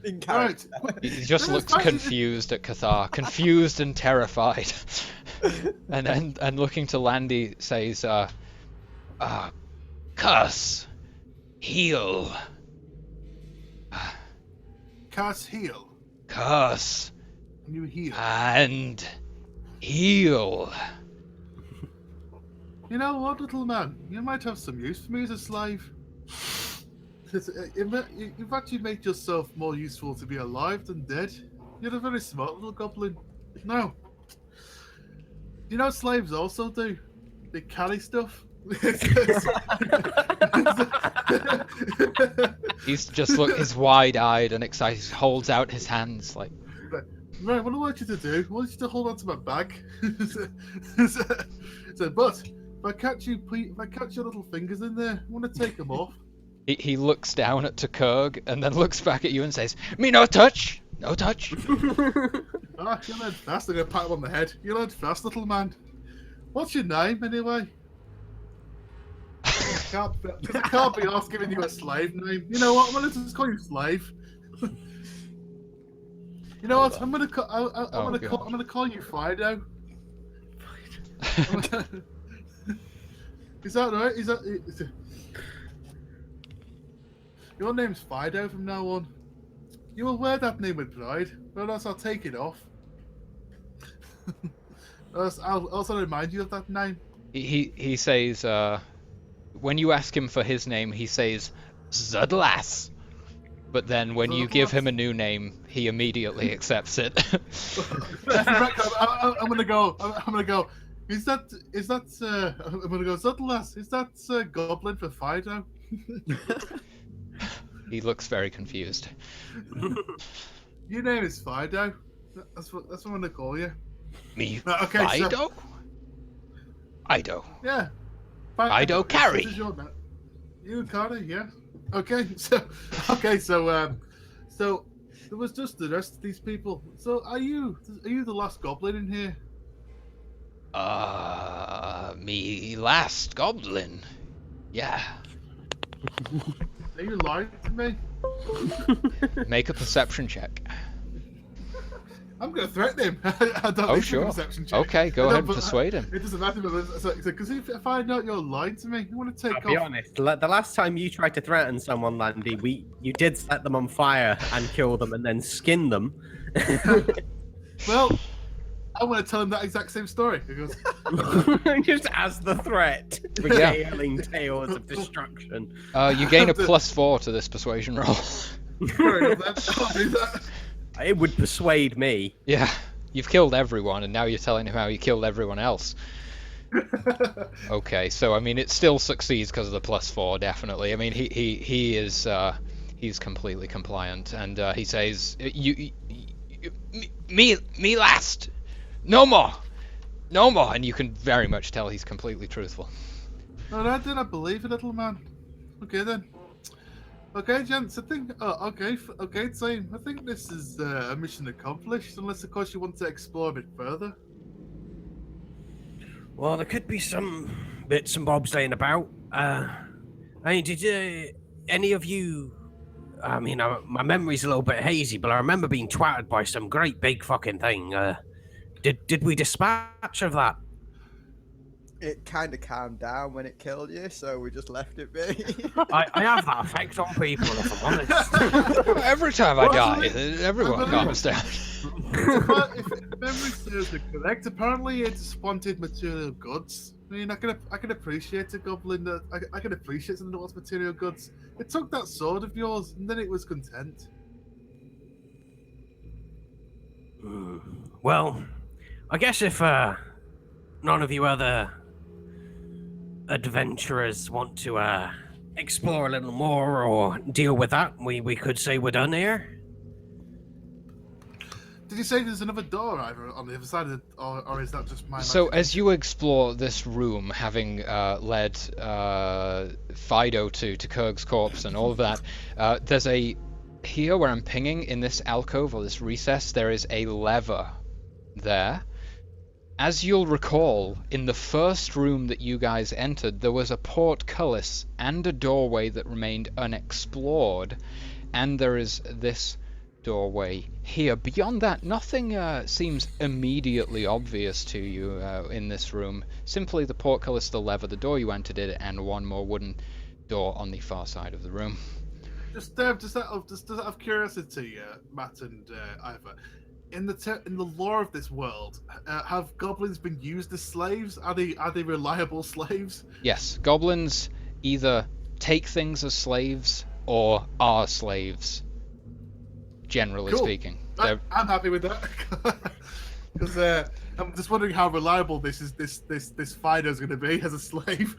In Right. character. He just No, looks it's fine. confused at Cathar, confused and terrified, and looking to Landy says, "Curse, heal, Cast heal. curse, And you heal. and heal." You know what, little man? You might have some use for me as a slave. You've actually made yourself more useful to be alive than dead. You're a very smart little goblin. No. You know what slaves also do? They carry stuff. He's just wide-eyed and excited. He holds out his hands like, Right, what I want you to do, I want you to hold on to my bag. So, but if I catch your little fingers in there, I want to take them off. he looks down at Tukug and then looks back at you and says, "Me no touch, no touch." Ah, you learned fast. I'm gonna pat him on the head. You learned fast, little man. What's your name, anyway? I can't be asked giving you a slave name. You know what? I'm gonna just call you slave. You know what? I'm gonna call you Fido. Is that right? Is that? Your name's Fido from now on. You will wear that name with pride, or else I'll take it off. I'll also remind you of that name. He says, when you ask him for his name, he says, "Zudlas." But then when you give him a new name, he immediately accepts it. I'm gonna go. Is that? I'm gonna go. Zudlas. Is that Goblin for Fido? He looks very confused. Your name is Fido. That's what I'm gonna call you. Me, Okay, so- Fido? Ido. Yeah. Fido Carry. This is your name. You Carry, yeah. Okay, so there was just the rest of these people. So are you the last goblin in here? Me last goblin. Yeah. Are you lying to me? Make a perception check. I'm gonna threaten him. I don't Oh, need sure. a perception check. Okay, go I ahead don't- and but persuade him. It doesn't matter because if I know you're lying to me, I want to take I'll be off. honest. The last time you tried to threaten someone, Landy, you did set them on fire and kill them and then skin them. Well, I want to tell him that exact same story. He goes, Just as the threat, Yeah. regaling tales of destruction. You gain a +4 to this persuasion roll. "Fair enough, then. I'll do that." It would persuade me. Yeah, you've killed everyone, and now you're telling him how you killed everyone else. Okay, so I mean, it still succeeds because of the +4, definitely. I mean, he is he's completely compliant, and he says, me last, no more, and you can very much tell he's completely truthful. Alright then, I believe it, little man. Okay then. Okay, gents, I think. Oh, okay, same. I think this is a mission accomplished, unless of course you want to explore a bit further. Well, there could be some bits and bobs laying about. I mean, did any of you? I mean, my memory's a little bit hazy, but I remember being twatted by some great big fucking thing. Did we dispatch of that? It kind of calmed down when it killed you, so we just left it be. I have that effect on people, if I'm honest. Every time I die, everyone believe- calms down. If memory serves it correct, apparently it just wanted material goods. I mean, I can appreciate a goblin that I can appreciate something that wants material goods. It took that sword of yours, and then it was content. Well, I guess if none of you other adventurers want to explore a little more or deal with that, we could say we're done here. Did you say there's another door either on the other side of the, or is that just my? So imagination? as you explore this room, having led Fido to Kurg's corpse and all of that, there's here where I'm pinging in this alcove or this recess, there is a lever there. As you'll recall, in the first room that you guys entered, there was a portcullis and a doorway that remained unexplored, and there is this doorway here. Beyond that, nothing seems immediately obvious to you in this room. Simply the portcullis, the lever, the door you entered in, and one more wooden door on the far side of the room. Just out of curiosity, Matt and Ivor, in the lore of this world, have goblins been used as slaves? Are they reliable slaves? Yes, goblins either take things as slaves or are slaves. Generally Cool. speaking, I'm happy with that because I'm just wondering how reliable this Fido's going to be as a slave.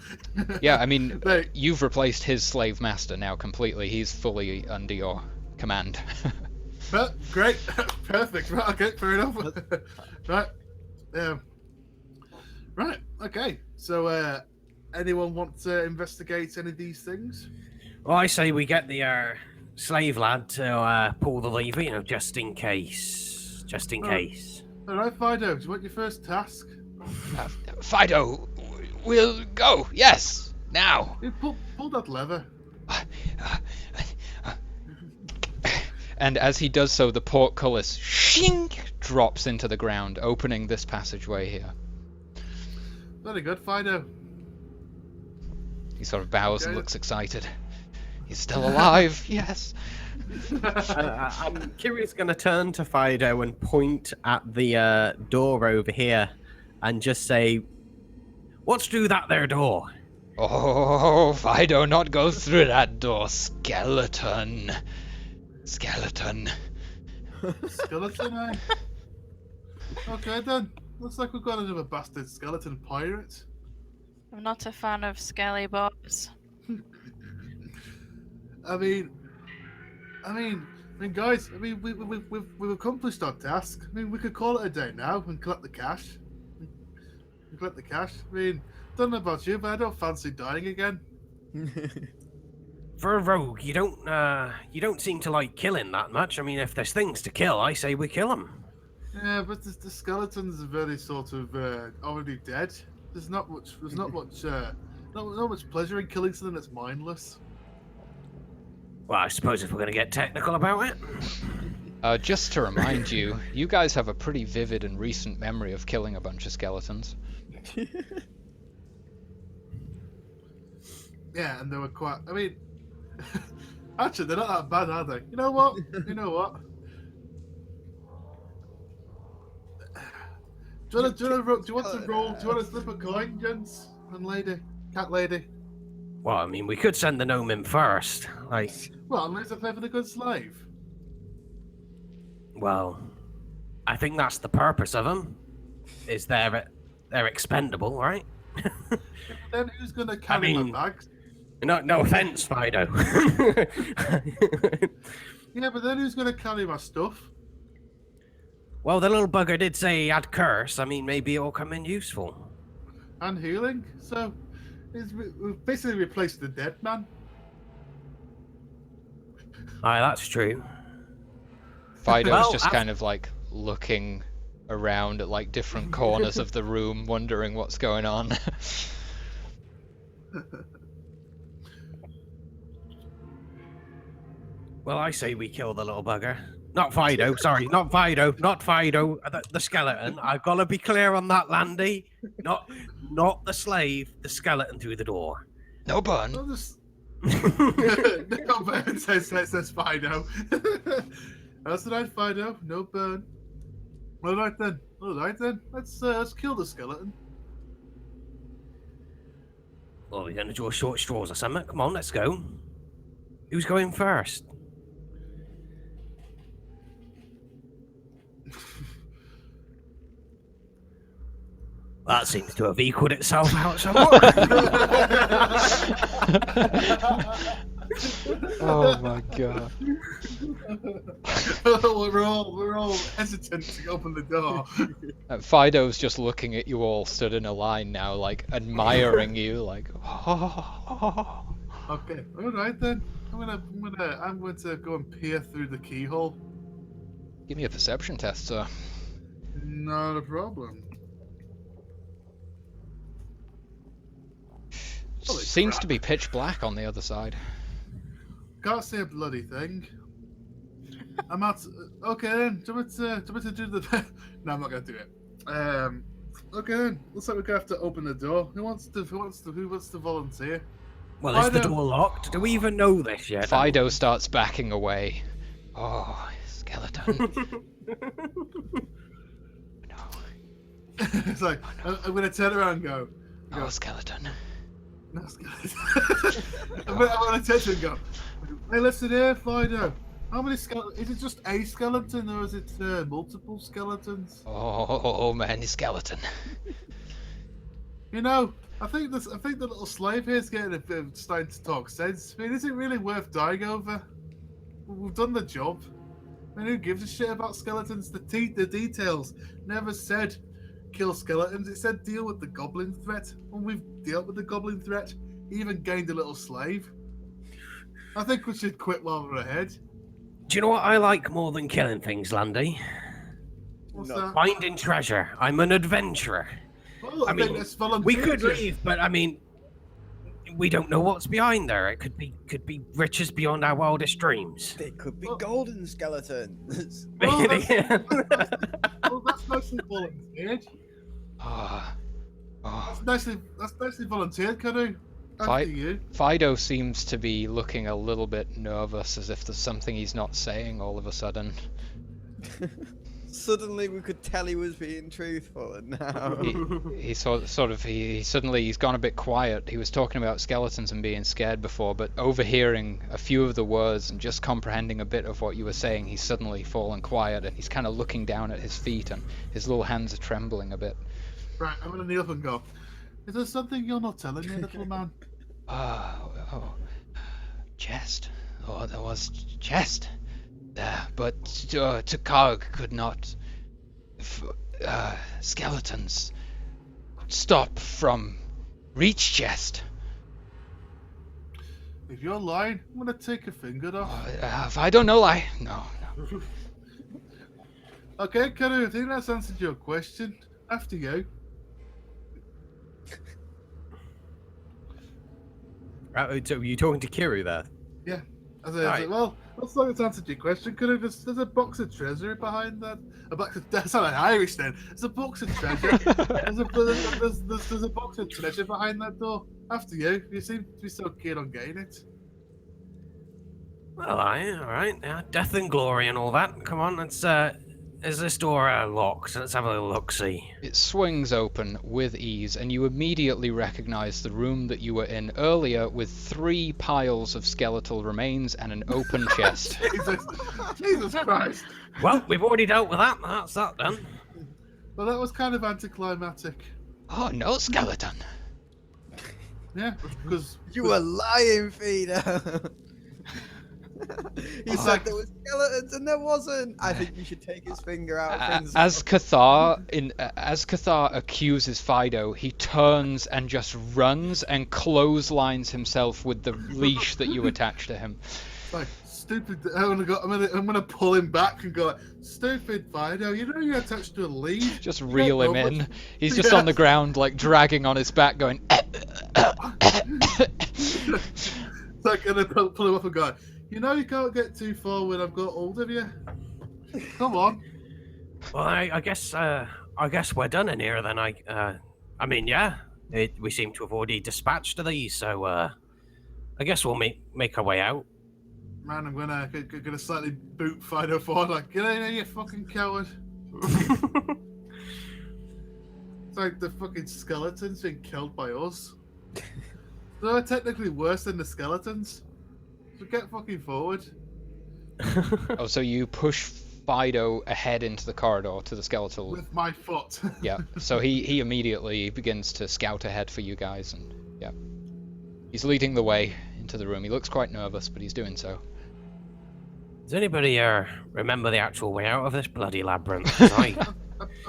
yeah. I mean, Like- you've replaced his slave master now completely. He's fully under your command. But great, perfect. Right, okay, fair enough. Right, right, okay. So, anyone want to investigate any of these things? Well, I say we get the slave lad to pull the lever, just in case. Just in Oh. case. All right, Fido, do you want your first task? Fido, we'll go. Yes, now. You pull that lever. And as he does so, the portcullis shink drops into the ground, opening this passageway here. Very good, Fido. He sort of bows and Okay. looks excited. He's still alive. Yes. I'm curious, going to turn to Fido and point at the door over here and just say, "What's through that there door?" Oh, Fido, not go through that door, skeleton. Skeleton. Skeleton, eh? Okay then. Looks like we've got another bastard skeleton pirate. I'm not a fan of skelly bobs. I mean, guys. I mean, we've accomplished our task. I mean, we could call it a day now and collect the cash. I mean, don't know about you, but I don't fancy dying again. For a rogue, you don't seem to like killing that much. I mean, if there's things to kill, I say we kill them. Yeah, but the skeletons are very sort of already dead. There's not much pleasure in killing something that's mindless. Well, I suppose if we're going to get technical about it. Just to remind you, you guys have a pretty vivid and recent memory of killing a bunch of skeletons. Yeah, and they were quite. I mean, actually, they're not that bad, are they? You know what? Do you want to flip a coin, gents and lady, cat lady? Well, I mean, we could send the gnome in first. Like, Well, unless I play for the good slave. Well, I think that's the purpose of them. Is they're expendable, right? Then who's gonna carry mean- my bags? No offense, Fido. Yeah, but then who's gonna carry my stuff? Well, the little bugger did say he had curse. I mean, maybe it'll come in useful. And healing. So we've basically replaced the dead man. Aye, that's true. Fido's Well, just kind of like looking around at like different corners of the room, wondering what's going on. Well, I say we kill the little bugger. Not Fido, sorry, not Fido, not Fido, the skeleton. I've got to be clear on that, Landy. Not the slave, the skeleton through the door. No burn. I'll just... no burn, says Fido. That's right, Fido. No burn. All right then. Let's kill the skeleton. Well, we're going to draw short straws or something. Come on, let's go. Who's going first? That seems to have equaled itself out somewhat. Oh my god. we're all hesitant to open the door. Fido's just looking at you all stood in a line now, like admiring you, like. Okay, all right then. I'm going to go and peer through the keyhole. Give me a perception test, sir. Not a problem. Holy Seems crap. to be pitch black on the other side. Can't see a bloody thing. I'm out. Okay then. Do you want me to do the? No, I'm not going to do it. Okay then. Looks like we're going to have to open the door. Who wants to volunteer? Well, is the Fido. door locked? Do we even know this yet? Fido starts backing away. Oh, skeleton. No. It's like I'm going to turn around and go. Oh, skeleton. No, skeleton. I'm going to turn to him and go. Hey, listen here, Fido. How many skeletons? Is it just a skeleton or is it multiple skeletons? Oh, man, he's skeleton. You know, I think the little slave here is getting a bit starting to talk sense. I mean, is it really worth dying over? We've done the job. I mean, who gives a shit about skeletons? The details never said kill skeletons. It said deal with the goblin threat. When we've dealt with the goblin threat, even gained a little slave. I think we should quit while we're ahead. Do you know what I like more than killing things, Landy? What's No. that? Finding treasure. I'm an adventurer. Well, I mean, think that's volunteer. We could leave, but I mean, we don't know what's behind there. It could be riches beyond our wildest dreams. They could be Well- golden skeletons. Well, Well, that's nicely volunteered. Oh, oh. That's nicely volunteered, Cadu. After Fight. you. Fido seems to be looking a little bit nervous, as if there's something he's not saying all of a sudden. Suddenly we could tell he was being truthful, and now He's gone a bit quiet. He was talking about skeletons and being scared before, but overhearing a few of the words and just comprehending a bit of what you were saying, he's suddenly fallen quiet and he's kind of looking down at his feet and his little hands are trembling a bit. Right, I'm gonna kneel up and go. Is there something you're not telling me, little man? Chest. Oh, there was chest there, but Tukag could not. Skeletons stop from reach chest. If you're lying, I'm gonna take a finger off. If I don't know, no. Okay, Cadu, I think that's answered your question. After you. So you talking to Kiru there? Yeah. I said, Right. well, looks like it's answered your question. Cadu, there's a box of treasure behind that. A box of that's not Irish then. There's a box of treasure. there's a box of treasure behind that door. After you. You seem to be so keen on getting it. Well, all right. Yeah, death and glory and all that. Come on, let's Is this door locked? Let's have a little look-see. It swings open with ease, and you immediately recognize the room that you were in earlier with 3 piles of skeletal remains and an open chest. Jesus Christ. Well, we've already dealt with that. That's that done. Well, that was kind of anticlimactic. Oh, no skeleton. Yeah, because You were lying, Fido. He said there was skeletons and there wasn't. I think you should take his finger out of things. As Cathar accuses Fido, he turns and just runs and clotheslines himself with the leash that you attach to him. like stupid. I'm gonna pull him back and go, stupid Fido. You know you're attached to a leash. Just You reel don't him know in. He's just on the ground, like dragging on his back, going. It's like gonna pull him up and go. You know you can't get too far when I've got hold of you. Come on. Well, I guess we're done in here then. I mean, yeah, we seem to have already dispatched these, so I guess we'll make our way out. Man, I'm gonna slightly boot Fido forward, like, get in here, you fucking coward. It's like the fucking skeletons being killed by us. They're technically worse than the skeletons. So get fucking forward. Oh, so you push Fido ahead into the corridor to the skeletal. With my foot. Yeah. So he immediately begins to scout ahead for you guys, and yeah, he's leading the way into the room. He looks quite nervous, but he's doing so. Does anybody remember the actual way out of this bloody labyrinth? 'Cause I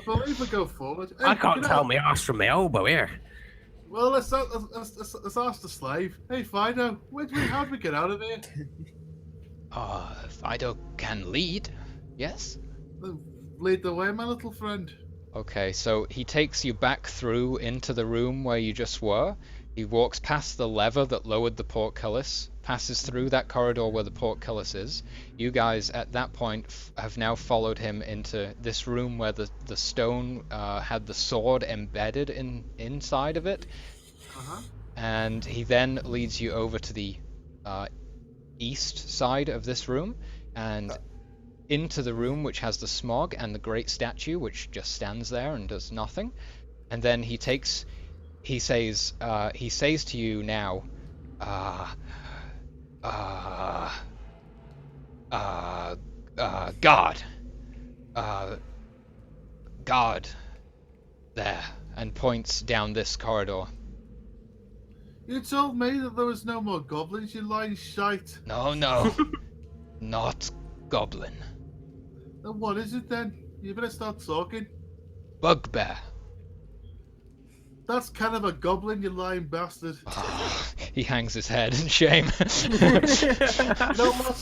believe we go forward. Hey, I can't you know- tell me ass from my elbow here. Well, let's ask the slave. Hey, Fido, how'd we get out of here? Fido can lead. Yes. Lead the way, my little friend. Okay, so he takes you back through into the room where you just were. He walks past the lever that lowered the portcullis, passes through that corridor where the portcullis is. You guys, at that point, have now followed him into this room where the stone had the sword embedded inside of it. Uh-huh. And he then leads you over to the east side of this room, and into the room which has the smog and the great statue which just stands there and does nothing. And then he says to you now, guard there, and points down this corridor. You told me that there was no more goblins, you lying shite. No, not goblin. Then what is it then? You better start talking. Bugbear. That's kind of a goblin, you lying bastard. He hangs his head in shame. You know what?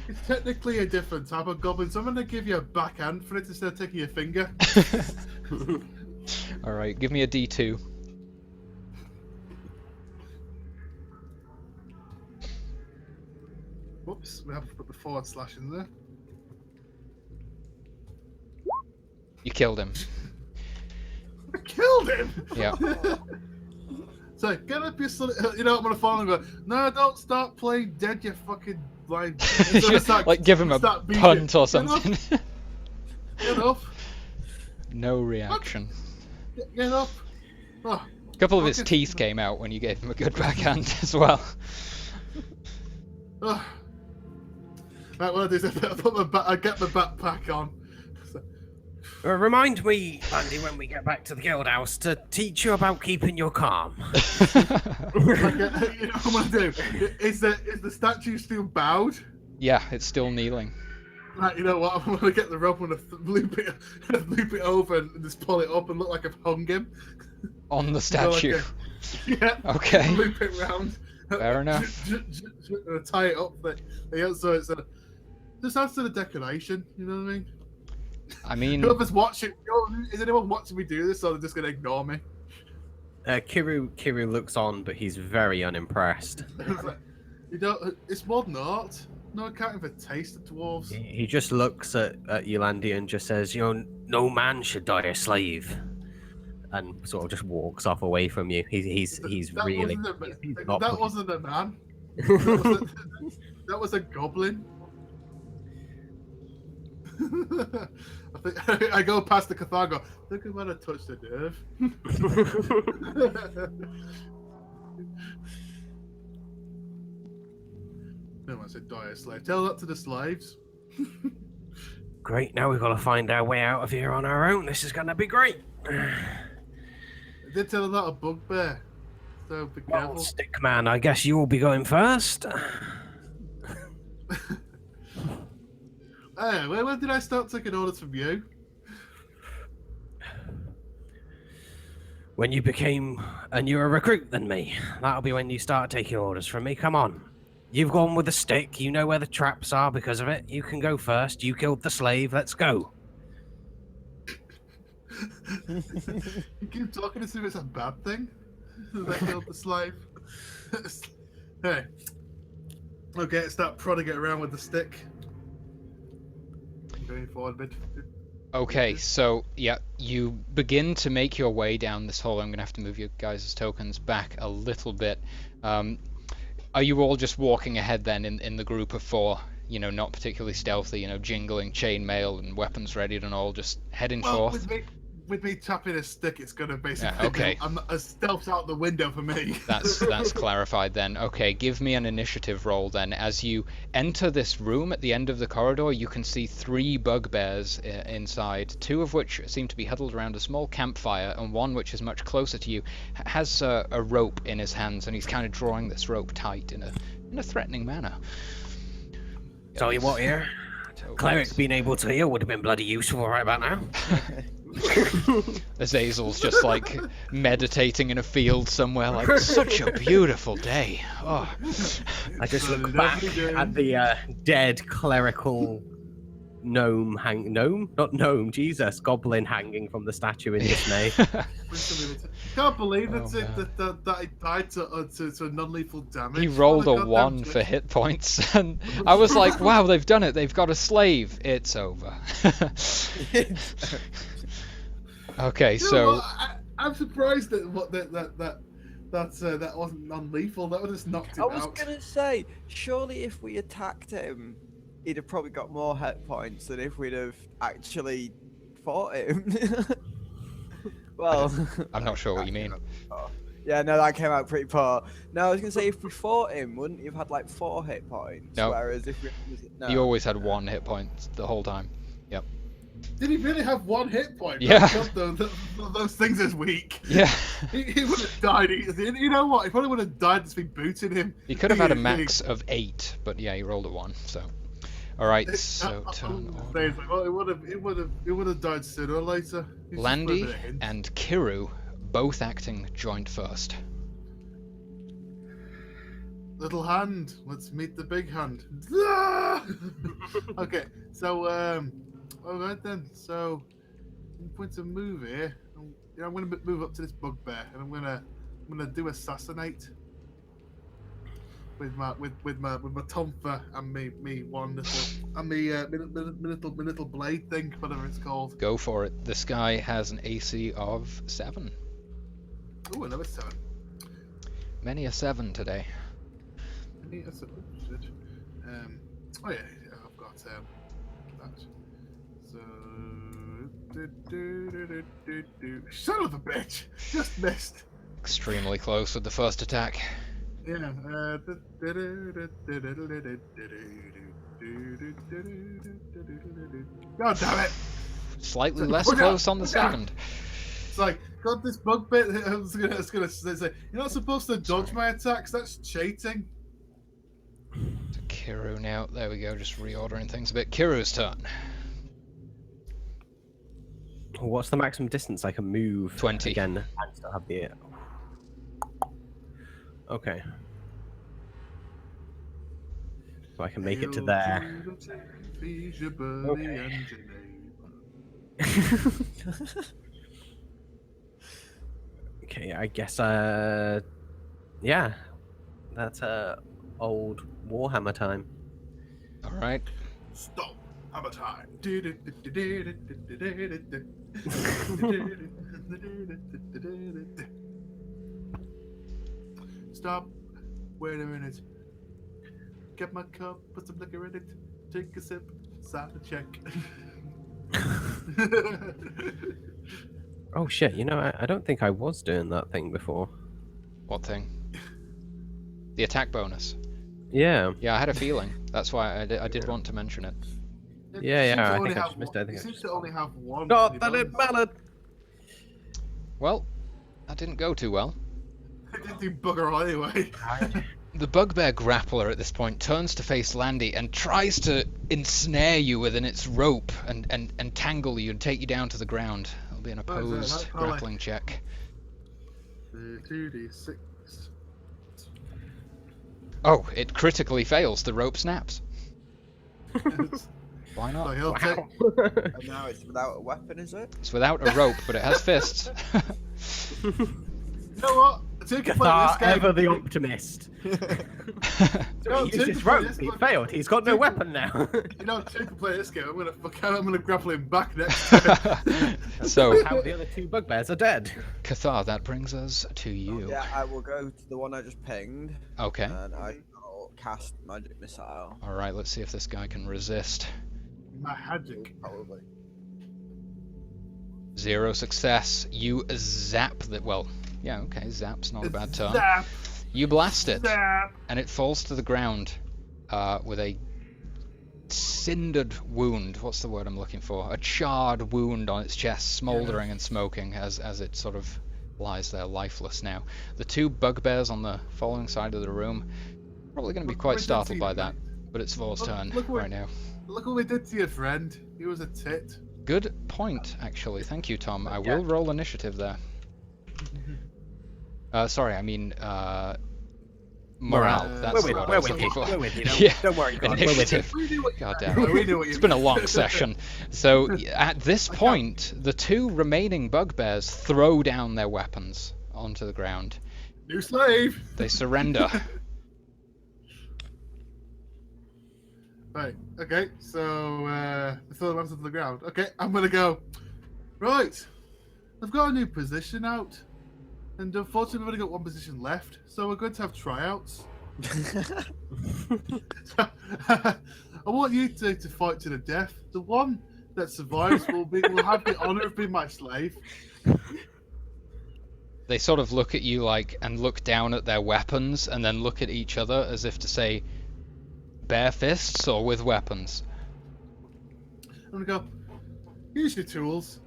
It's technically a different type of goblin, so I'm going to give you a backhand for it instead of taking your finger. Alright, give me a D2. Whoops, we have to put the / in there. You killed him. I killed him! Yeah. So, get up your son. You know, I'm going to follow him and go, no, don't start playing dead, you fucking blind. Like give him a punt or something. Get up. No reaction. Get up. Oh, A couple of his okay. teeth came out when you gave him a good backhand as well. Oh. Right, what I do is I get my backpack on. Remind me, Andy, when we get back to the guild house, to teach you about keeping your calm. You know what I'm gonna do? Is the statue still bowed? Yeah, it's still kneeling. Right, you know what? I'm gonna get the rope and loop it over and just pull it up and look like I've hung him. On the So, like, statue. yeah. Okay. Loop it round. Fair enough. And tie it up. So it's just adds to the decoration. You know what I mean? I mean, Whoever's watching, is anyone watching me do this, or they're just gonna ignore me? Kiru looks on, but he's very unimpressed. You don't. It's modern art. No accounting for taste of dwarves. He just looks at Yolandi and just says, no man should die a slave. And sort of just walks off away from you. He's That really... wasn't a man. That was a goblin. I think I go past the cathar. Go. Look at when I touched the nerve. No one said dire slave. Tell that to the slaves. Great, now we've got to find our way out of here on our own. This is going to be great. I did tell them that a bugbear. So be careful. Well, Stickman, I guess you will be going first. Hey, when did I start taking orders from you? When you became a newer recruit than me, that'll be when you start taking orders from me. Come on. You've gone with the stick. You know where the traps are because of it. You can go first. You killed the slave. Let's go. You keep talking as if it's a bad thing. That killed the slave. Hey. Okay, start prodding it around with the stick. Going forward a bit. Okay, so yeah, you begin to make your way down this hole. I'm gonna have to move you guys' tokens back a little bit. Are you all just walking ahead then in the group of four? You know, not particularly stealthy. You know, jingling chainmail and weapons ready and all, just heading forth. With me tapping a stick, it's gonna basically. Okay. I'm a stealth out the window for me. That's clarified then. Okay, give me an initiative roll then. As you enter this room at the end of the corridor, you can see 3 bugbears inside, 2 of which seem to be huddled around a small campfire, and one which is much closer to you has a rope in his hands, and he's kind of drawing this rope tight in a threatening manner. Tell you what here, cleric being able to heal would have been bloody useful right about now. Azazel's just like meditating in a field somewhere, like such a beautiful day. Oh, I just look back at the dead clerical gnome goblin hanging from the statue in dismay. Can't believe Oh, that he died to non-lethal damage. he rolled What a goddamn 1 twist. for hit points, and I was like, wow, they've done it. They've got a slave. It's over. Okay, You know so what? I'm surprised that that wasn't non-lethal. That would have just knocked him I was out. gonna say, surely if we attacked him, he'd have probably got more hit points than if we'd have actually fought him. Well, I'm not sure what you mean. yeah, no, that came out pretty poor. No, I was gonna say if we fought him, wouldn't you have had like 4 hit points? No. Whereas if we, no. He always had 1 hit point the whole time. Did he really have 1 hit point? Yeah. God, those things is weak. Yeah. He would have died. You know what? He probably would have died just been booting him. He could have had a max of 8, but yeah, he rolled a 1. So, all right. So turn order. Well, it would have died sooner or later. He's just put a Landy bit of hint. and Kiru both acting joint first. Little hand. Let's meet the big hand. Okay, so all right then. So I'm going to move here. I'm going to move up to this bugbear, and I'm going to do assassinate with my tonfa and me one little and my little blade thing, whatever it's called. Go for it. This guy has an AC of 7. Oh, another 7. Many a 7 today. Oh yeah, I've got that. So, son of a bitch, just missed. Extremely close with the first attack. Yeah. God damn it! Slightly less Look out, close on the look out. second. It's like, got this bug bit. I was gonna say, you're not supposed to dodge my attacks. That's cheating. To Kiru now. There we go. Just reordering things a bit. Kiru's turn. What's the maximum distance I can move? 20. Again, and still have the. Okay. So I can make it to there. Okay, I guess. Yeah, that's old Warhammer time. All right. Stop. Hammer time. Stop. Wait a minute. Get my cup, put some liquor in it. Take a sip. Sat the check. Oh shit! You know, I don't think I was doing that thing before. What thing? The attack bonus. Yeah. Yeah, I had a feeling. That's why I did want to mention it. Yeah, seems yeah, to I only think I have just missed one- it, I think It I seems just- to only have one. God, bloody that it bonus. mattered. Well, that didn't go too well. It didn't do bugger all anyway. The bugbear grappler at this point turns to face Landy and tries to ensnare you within its rope and tangle you and take you down to the ground. It'll be an What is that, opposed that colour? grappling check. 2d6. Oh, it critically fails. The rope snaps. Why So not? he'll take. And now it's without a weapon, is it? It's without a rope, but it has fists. You know what? Two can play Gathar, this game. ever the optimist. No, He two used his can play rope. this He one. failed. He's got no weapon now. You know, two can play this game. I'm gonna grapple him back next time. So, How the other two bugbears are dead. Cathar, that brings us to you. Yeah, I will go to the one I just pinged, Okay. and I'll cast magic missile. Alright, let's see if this guy can resist. Magic. Probably. 0 success. You zap that. Well, yeah, okay, zap's not a bad term. Zap, You blast it, zap. and it falls to the ground with a cindered wound. What's the word I'm looking for? A charred wound on its chest, smouldering and smoking as it sort of lies there lifeless now. The two bugbears on the following side of the room probably going to be Look quite what we did startled to by you, that, mate. but it's Vor's turn Look what- right now. Look what we did to your friend. He was a tit. Good point, actually. Thank you, Tom. I will roll initiative there. Sorry, I mean morale. We're That's the with- word I we're was with looking you, for. We're with you. Yeah. Don't worry, God. We're with you. Initiative. We knew what you God meant. damn. We knew what you It's been a meant. long session. So at this point, the two remaining bugbears throw down their weapons onto the ground. New slave. They surrender. Right. Okay. So the throw them onto the ground. Okay. I'm gonna go. Right. I've got a new position out, and unfortunately, we've only got one position left. So we're going to have tryouts. I want you to fight to the death. The one that survives will have the honor of being my slave. They sort of look at you like and look down at their weapons and then look at each other as if to say, bare fists or with weapons? I'm gonna go. Use your tools.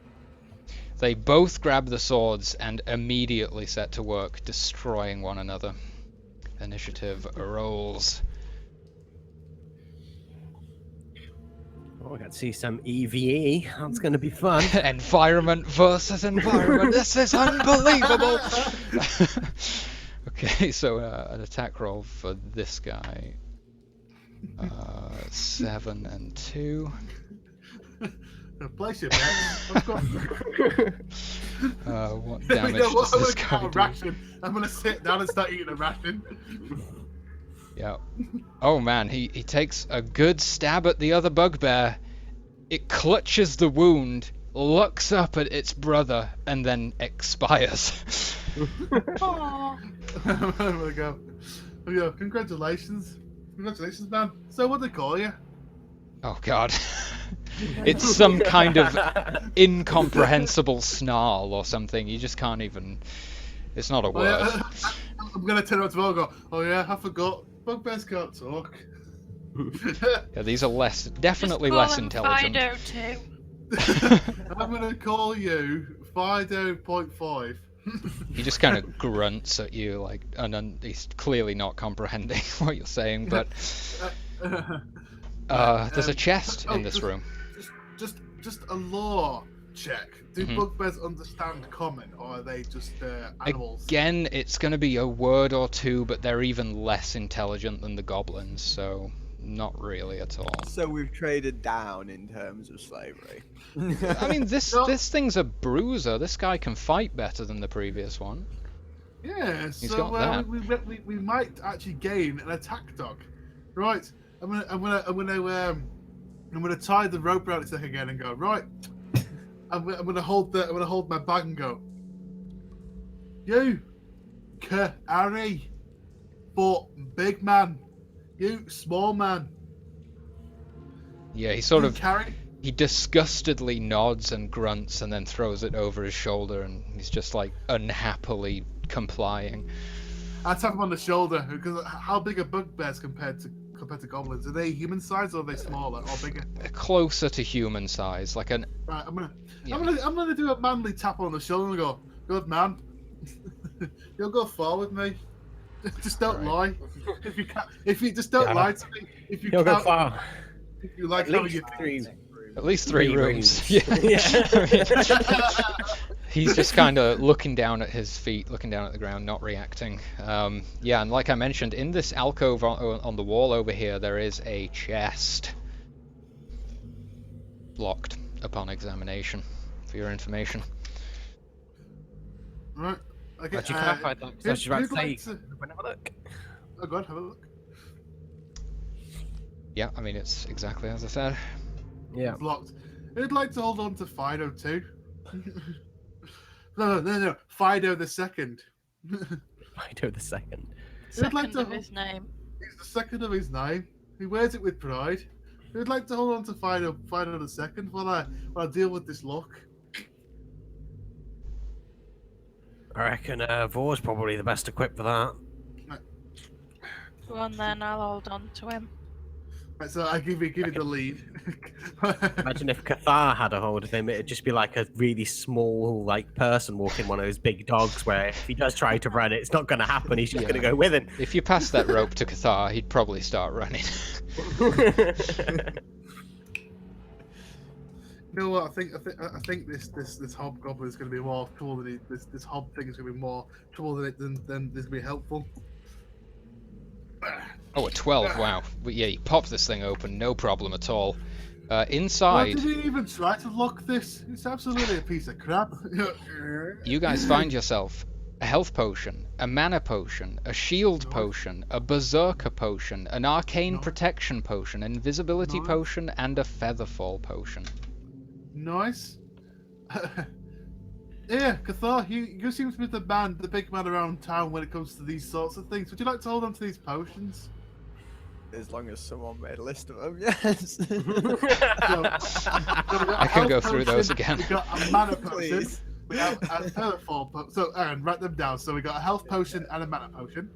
They both grab the swords and immediately set to work, destroying one another. Initiative rolls. Oh, I got to see some EVE. That's going to be fun. Environment versus environment. This is unbelievable. Okay, so an attack roll for this guy. 7 and 2. Place your bets. I've got. What You damage know what? does I'm this gonna guy get a do? ration. I'm gonna sit down and start eating a ration. Yeah. Oh man, he takes a good stab at the other bugbear. It clutches the wound, looks up at its brother, and then expires. I'm gonna go. Congratulations, man. So what do they call you? Oh god. It's some kind of incomprehensible snarl or something. You just can't even... It's not a Oh, word. yeah, I'm gonna turn around to Mo and go. Oh yeah, I forgot. Bugbears can't talk. Yeah, these are definitely Just call less him intelligent. Fido too. I'm gonna call you Fido.5. He just kind of grunts at you, like, and he's clearly not comprehending what you're saying. But there's a chest in this room. Just a law check. Do Mhm. bugbears understand common, or are they just animals? Again, it's going to be a word or two, but they're even less intelligent than the goblins, so not really at all. So we've traded down in terms of slavery. I mean, this No. thing's a bruiser. This guy can fight better than the previous one. Yeah, He's so got that. we might actually gain an attack dog. Right, I'm gonna tie the rope around its neck again and go right. I'm gonna hold my bag and go. You, Harry, but big man. You small man. Yeah, he sort You of carry. he disgustedly nods and grunts and then throws it over his shoulder, and he's just like unhappily complying. I tap him on the shoulder because how big are bugbears compared to goblins? Are they human size or are they smaller or bigger? Closer to human size, like an Right, I'm yeah. gonna do a manly tap on the shoulder and go, "Good man, you'll go far with me. Just don't lie. If you just don't Yeah. lie to me. If you You'll go can't, far. if you like At how least you three. At least three rooms. Yeah. Yeah. He's just kind of looking down at his feet, looking down at the ground, not reacting. Yeah, and like I mentioned, in this alcove on the wall over here, there is a chest. Locked upon examination, for your information. Right. Okay. But you clarified that. So I was about to who'd say, like to- have a look. Oh, go on, have a look. Yeah, I mean, it's exactly as I said. Yeah. It's locked. Who'd like to hold on to Fido too? No. Fido the second. Fido the second. Who'd like Second to of his name. He's the second of his name. He wears it with pride. Who'd like to hold on to Fido the second while I deal with this lock? I reckon Vor's probably the best equipped for that. Go on then, I'll hold on to him. Right, so I give you the lead. Imagine if Cathar had a hold of him, it'd just be like a really small, like, person walking one of those big dogs where if he does try to run, it's not going to happen. He's just Yeah. going to go with him. If you pass that rope to Cathar, he'd probably start running. You know what? I think this hobgoblin is going to be more trouble than this hob thing is going to be more trouble than this will be helpful. Oh, a 12, wow. But yeah, you pop this thing open, no problem at all. Why Inside, did he even try to lock this? It's absolutely a piece of crap. you guys find yourself a health potion, a mana potion, a shield Nice. potion, a berserker potion, an arcane Nice. protection potion, an invisibility Nice. potion, and a featherfall potion. Nice. Yeah, Cathar, you seem to be the big man around town when it comes to these sorts of things. Would you like to hold on to these potions? As long as someone made a list of them, yes. I can go through those again. We got a mana potion. Please. We have a featherfall potion. So, Aaron, write them down. So we got a health potion and a mana potion.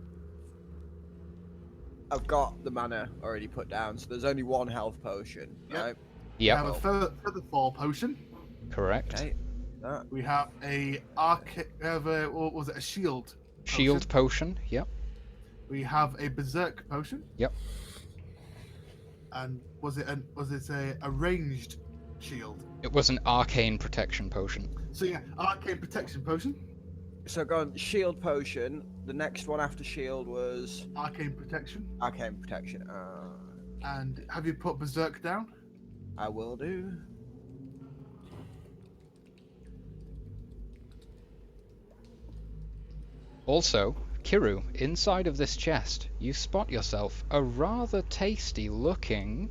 I've got the mana already put down, so there's only one health potion, Yep. right? We have Yep, a featherfall potion. correct. Okay. That. We have a what was it? A shield. Shield potion, yep. We have a berserk potion. Yep. And was it a ranged shield? It was an arcane protection potion. So yeah, arcane protection potion, So go on, shield potion. The next one after shield was arcane protection. arcane protection. And have you put berserk down? I will do. Also, Kiru, inside of this chest, you spot yourself a rather tasty looking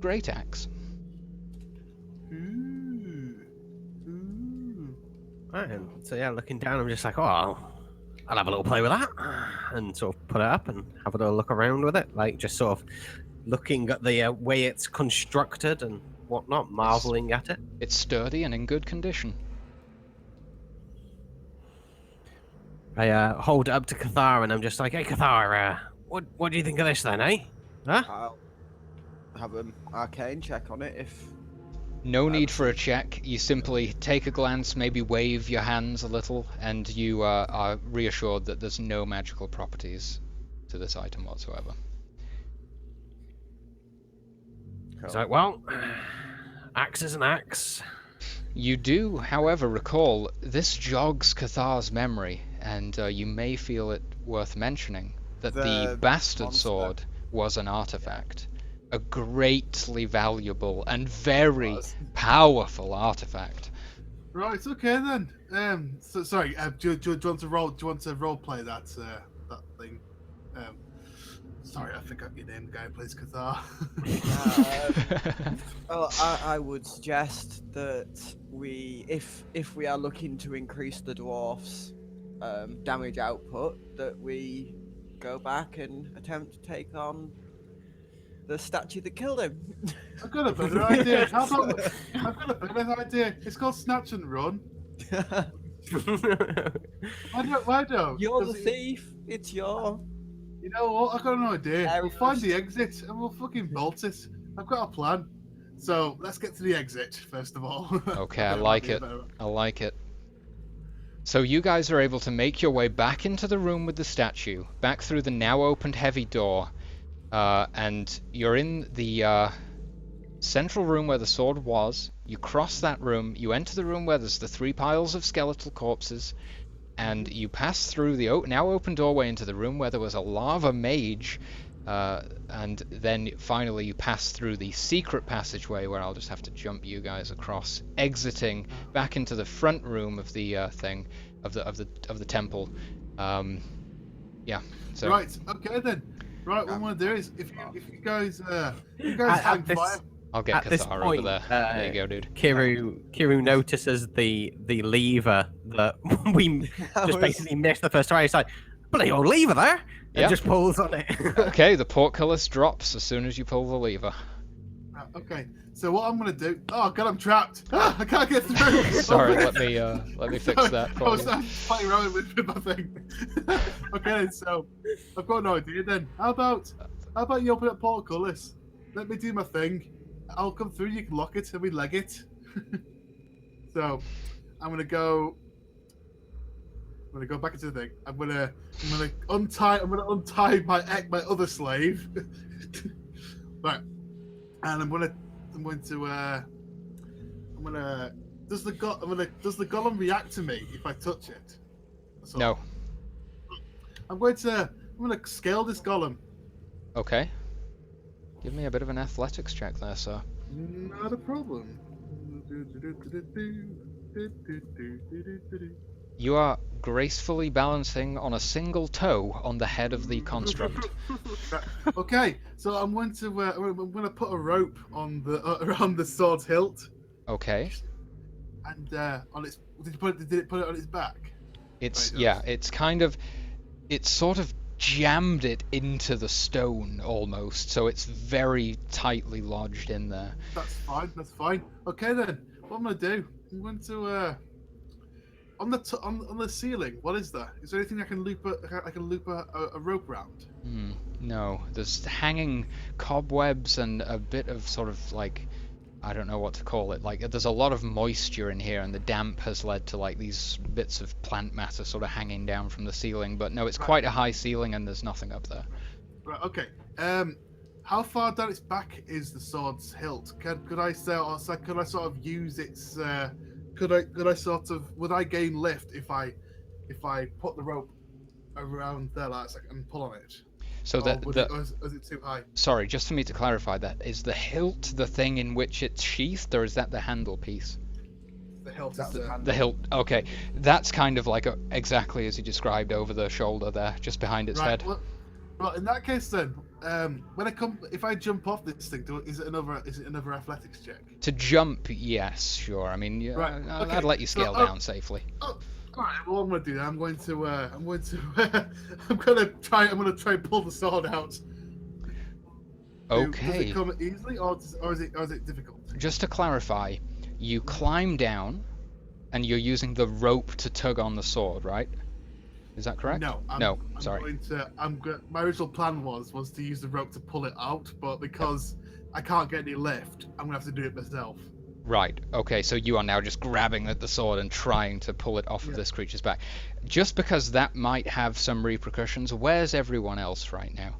great axe. Ooh. Right, and so yeah, looking down, I'm just like, oh, I'll have a little play with that, and sort of put it up and have a little look around with it, like just sort of looking at the way it's constructed and whatnot, marveling at it. It's sturdy and in good condition. I hold it up to Cathar and I'm just like, hey Cathar, what do you think of this then, eh? Huh? I'll have an arcane check on it if. No need for a check. You simply take a glance, maybe wave your hands a little, and you are reassured that there's no magical properties to this item whatsoever. He's like, well, axe is an axe. You do, however, recall this jogs Cathar's memory, and you may feel it worth mentioning that the The bastard monster. sword was an artifact. A greatly valuable and very Was. powerful artifact. Right. Okay then. So sorry. Do you want to roll? Do you want to role play that that thing? Sorry, I forgot your name. The guy who plays Cathar. Well, I would suggest that if we are looking to increase the dwarfs' damage output, that we go back and attempt to take on the statue that killed him. I've got a better idea. How about I've got a better idea. It's called Snatch and Run. Why don't? You're the 'Cause thief. It's your. You know what? I've got an idea. There We'll he find goes. the exit and we'll fucking bolt it. I've got a plan. So let's get to the exit first of all. Okay, I I've got an like idea it. about I like it. So you guys are able to make your way back into the room with the statue, back through the now opened heavy door, and you're in the central room where the sword was. You cross that room, you enter the room where there's the 3 piles of skeletal corpses, and you pass through the now open doorway into the room where there was a lava mage, and then finally you pass through the secret passageway where I'll just have to jump you guys across, exiting back into the front room of the thing, of the temple. Yeah. So Right. Okay then. Right. What I'm gonna do is if you guys hang At this- fire. I'll get At this Cathar point, over there. There you go, dude. Kiru notices the lever that we just basically missed the first time. He's like, bloody old lever there! And Yeah. just pulls on it. Okay, the portcullis drops as soon as you pull the lever. Okay. So what I'm gonna do? Oh god, I'm trapped. I can't get through. Sorry, let me fix that I for was you. playing around with my thing. Okay, so I've got an idea then. How about you open up portcullis? Let me do my thing. I'll come through. You can lock it and we leg it. So I'm gonna go back into the thing. I'm gonna untie my other slave. Right, and does the golem react to me if I touch it? That's all. No. I'm gonna scale this golem. Okay. Give me a bit of an athletics check there, sir. Not a problem. You are gracefully balancing on a single toe on the head of the construct. Okay, so I'm going to put a rope on around the sword's hilt, Okay. and on its. Did it put it on its back? It's Right, yeah, it's sort of jammed it into the stone almost, so it's very tightly lodged in there. That's fine. That's fine. Okay then. What I'm gonna do? I'm going to on the ceiling. What is that? Is there anything I can loop a rope round? No, there's hanging cobwebs and a bit of sort of like, I don't know what to call it. Like there's a lot of moisture in here, and the damp has led to like these bits of plant matter sort of hanging down from the ceiling. But no, it's quite a high ceiling, and there's nothing up there. Right. Okay. How far down its back is the sword's hilt? Could I sort of use its? Would I gain lift if I put the rope around there and pull on it? So Or is it too high? sorry, just for me to clarify that, is the hilt the thing in which it's sheathed, or is that the handle piece? The hilt That's is the The hilt. Okay, that's kind of like exactly as you described over the shoulder there, just behind its head. Well, in that case then, if I jump off this thing, is it another athletics check? To jump, yes, sure. I mean, yeah, Right, I'd okay, let you so, scale down safely. Alright, well, I'm gonna do that. I'm going to try and pull the sword out. Does Okay. it come easily, or is it difficult? Just to clarify, you climb down, and you're using the rope to tug on the sword, right? Is that correct? No. No, sorry. My original plan was to use the rope to pull it out, but because I can't get any lift, I'm gonna have to do it myself. Right. Okay. So you are now just grabbing at the sword and trying to pull it off of this creature's back. Just because that might have some repercussions, where's everyone else right now?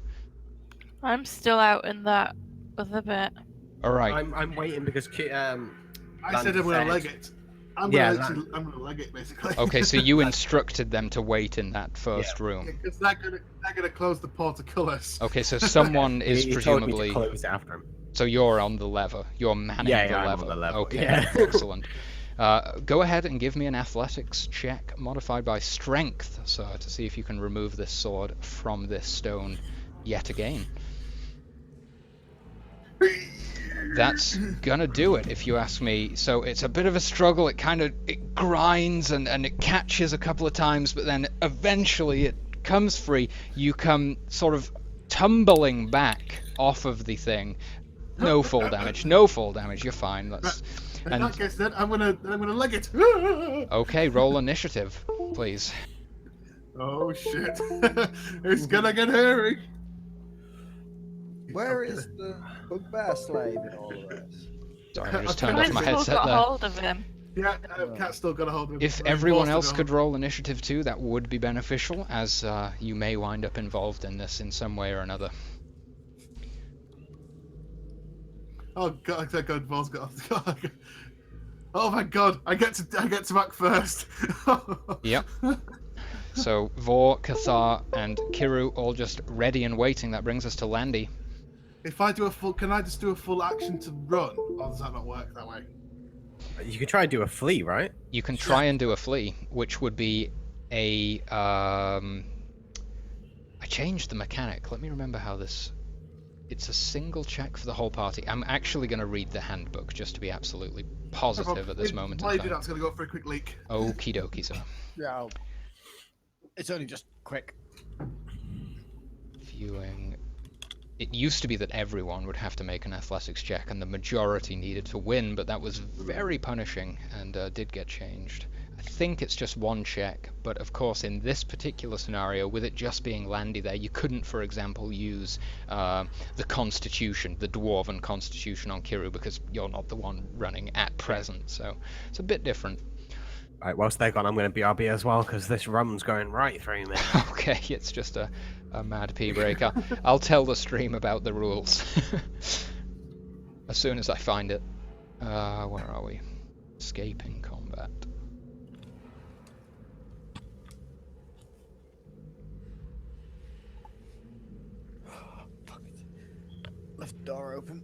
I'm still out in that other bit. All right. I'm waiting because I said I'm Lander gonna said- leg it. I'm gonna leg it basically. Okay. So you instructed them to wait in that first room. Because they're gonna close the portcullis. Okay. So someone is he told me presumably. to close it after him. So you're on the lever. You're manning Yeah, the yeah, I'm lever. on the lever, Okay, yeah. excellent. Go ahead and give me an athletics check modified by strength, sir, to see if you can remove this sword from this stone yet again. That's gonna do it, if you ask me. So it's a bit of a struggle. It grinds and it catches a couple of times, but then eventually it comes free. You come sort of tumbling back off of the thing. No fall damage. No fall damage. You're fine. Let's. In And that case, then I'm gonna leg it. okay, roll initiative, please. Oh shit! It's gonna get hairy. Where is the bugbear slave in all of this? Sorry, I just turned I've off my I've still headset got there. hold of him. Yeah, Cat's still got a hold of him. If Or everyone Forster else got could hold roll initiative too, that would be beneficial, as you may wind up involved in this in some way or another. Oh god! Thank God, Vol's got. Oh my God! I get to back first. Yep. So Vor, Cathar, and Kiru all just ready and waiting. That brings us to Landy. If I do a full, can I just do a full action to run, or does that not work that way? You could try and do a flee, right? You can try and do a flee, which would be a. I changed the mechanic. Let me remember how this. It's a single check for the whole party. I'm actually going to read the handbook just to be absolutely positive at this moment While in you do that, time. I'm just gonna go for a quick leak. Okie dokie, sir. Yeah, it's only just quick. Viewing. It used to be that everyone would have to make an athletics check and the majority needed to win, but that was very punishing and did get changed. I think it's just one check, but of course in this particular scenario, with it just being Landy there, you couldn't, for example, use the Constitution, the Dwarven Constitution on Kiru, because you're not the one running at present, so it's a bit different. Right, whilst they're gone, I'm going to BRB as well, because this rum's going right through me. Okay, it's just a mad pee breaker. I'll tell the stream about the rules as soon as I find it. Where are we? Escaping combat. Left the door open.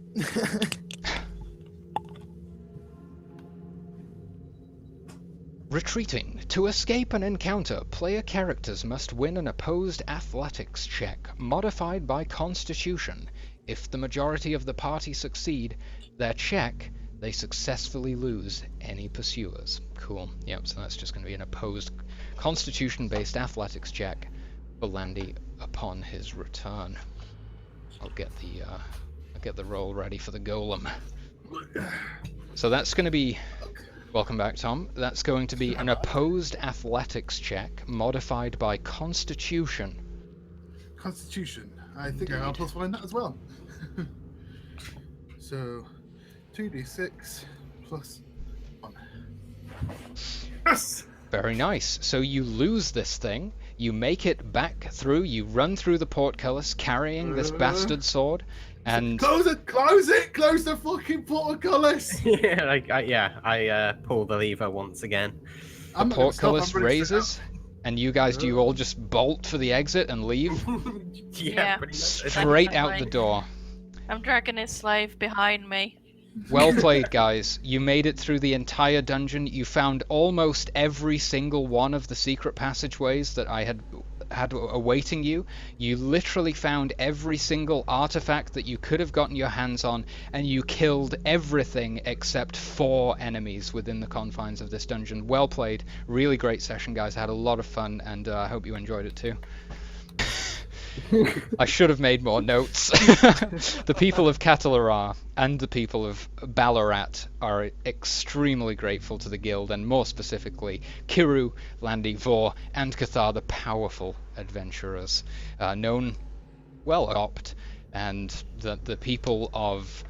Retreating. To escape an encounter, player characters must win an opposed athletics check, modified by Constitution. If the majority of the party succeed their check, they successfully lose any pursuers. Cool. Yep, so that's just going to be an opposed Constitution-based athletics check for Landy upon his return. I'll get the roll ready for the golem. So that's going to be... Welcome back, Tom. That's going to be an opposed athletics check, modified by Constitution. Constitution. I think I got +1 in that as well. So, 2d6 +1. Yes! Very nice. So you lose this thing, you make it back through, you run through the portcullis carrying this bastard sword, and... Close it! Close it! Close the fucking portcullis! I pull the lever once again. I'm The not gonna stop, portcullis I'm ready to sit raises, and you guys, do you all just bolt for the exit and leave? Yeah. pretty much. Straight out the Definitely. door. I'm dragging his slave behind me. Well played, guys. You made it through the entire dungeon. You found almost every single one of the secret passageways that I had awaiting you. You literally found every single artifact that you could have gotten your hands on, and you killed everything except 4 enemies within the confines of this dungeon. Well played. Really great session, guys. I had a lot of fun, and I hope you enjoyed it too. I should have made more notes. The people of Catalara and the people of Ballarat are extremely grateful to the guild, and more specifically Kiru, Landy, Vor, and Cathar, the powerful adventurers, known, well, Opt, and the people of...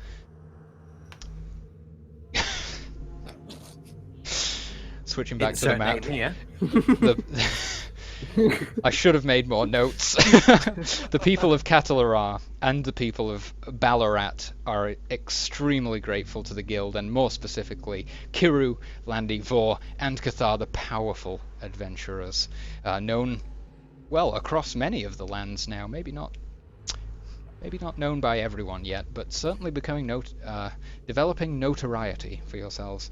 Switching back to the map. Yeah. I should have made more notes. The people of Catalara and the people of Ballarat are extremely grateful to the guild, and more specifically Kiru, Landy, Vor, and Cathar, the powerful adventurers, known, well, across many of the lands now. Maybe not known by everyone yet, but certainly becoming developing notoriety for yourselves.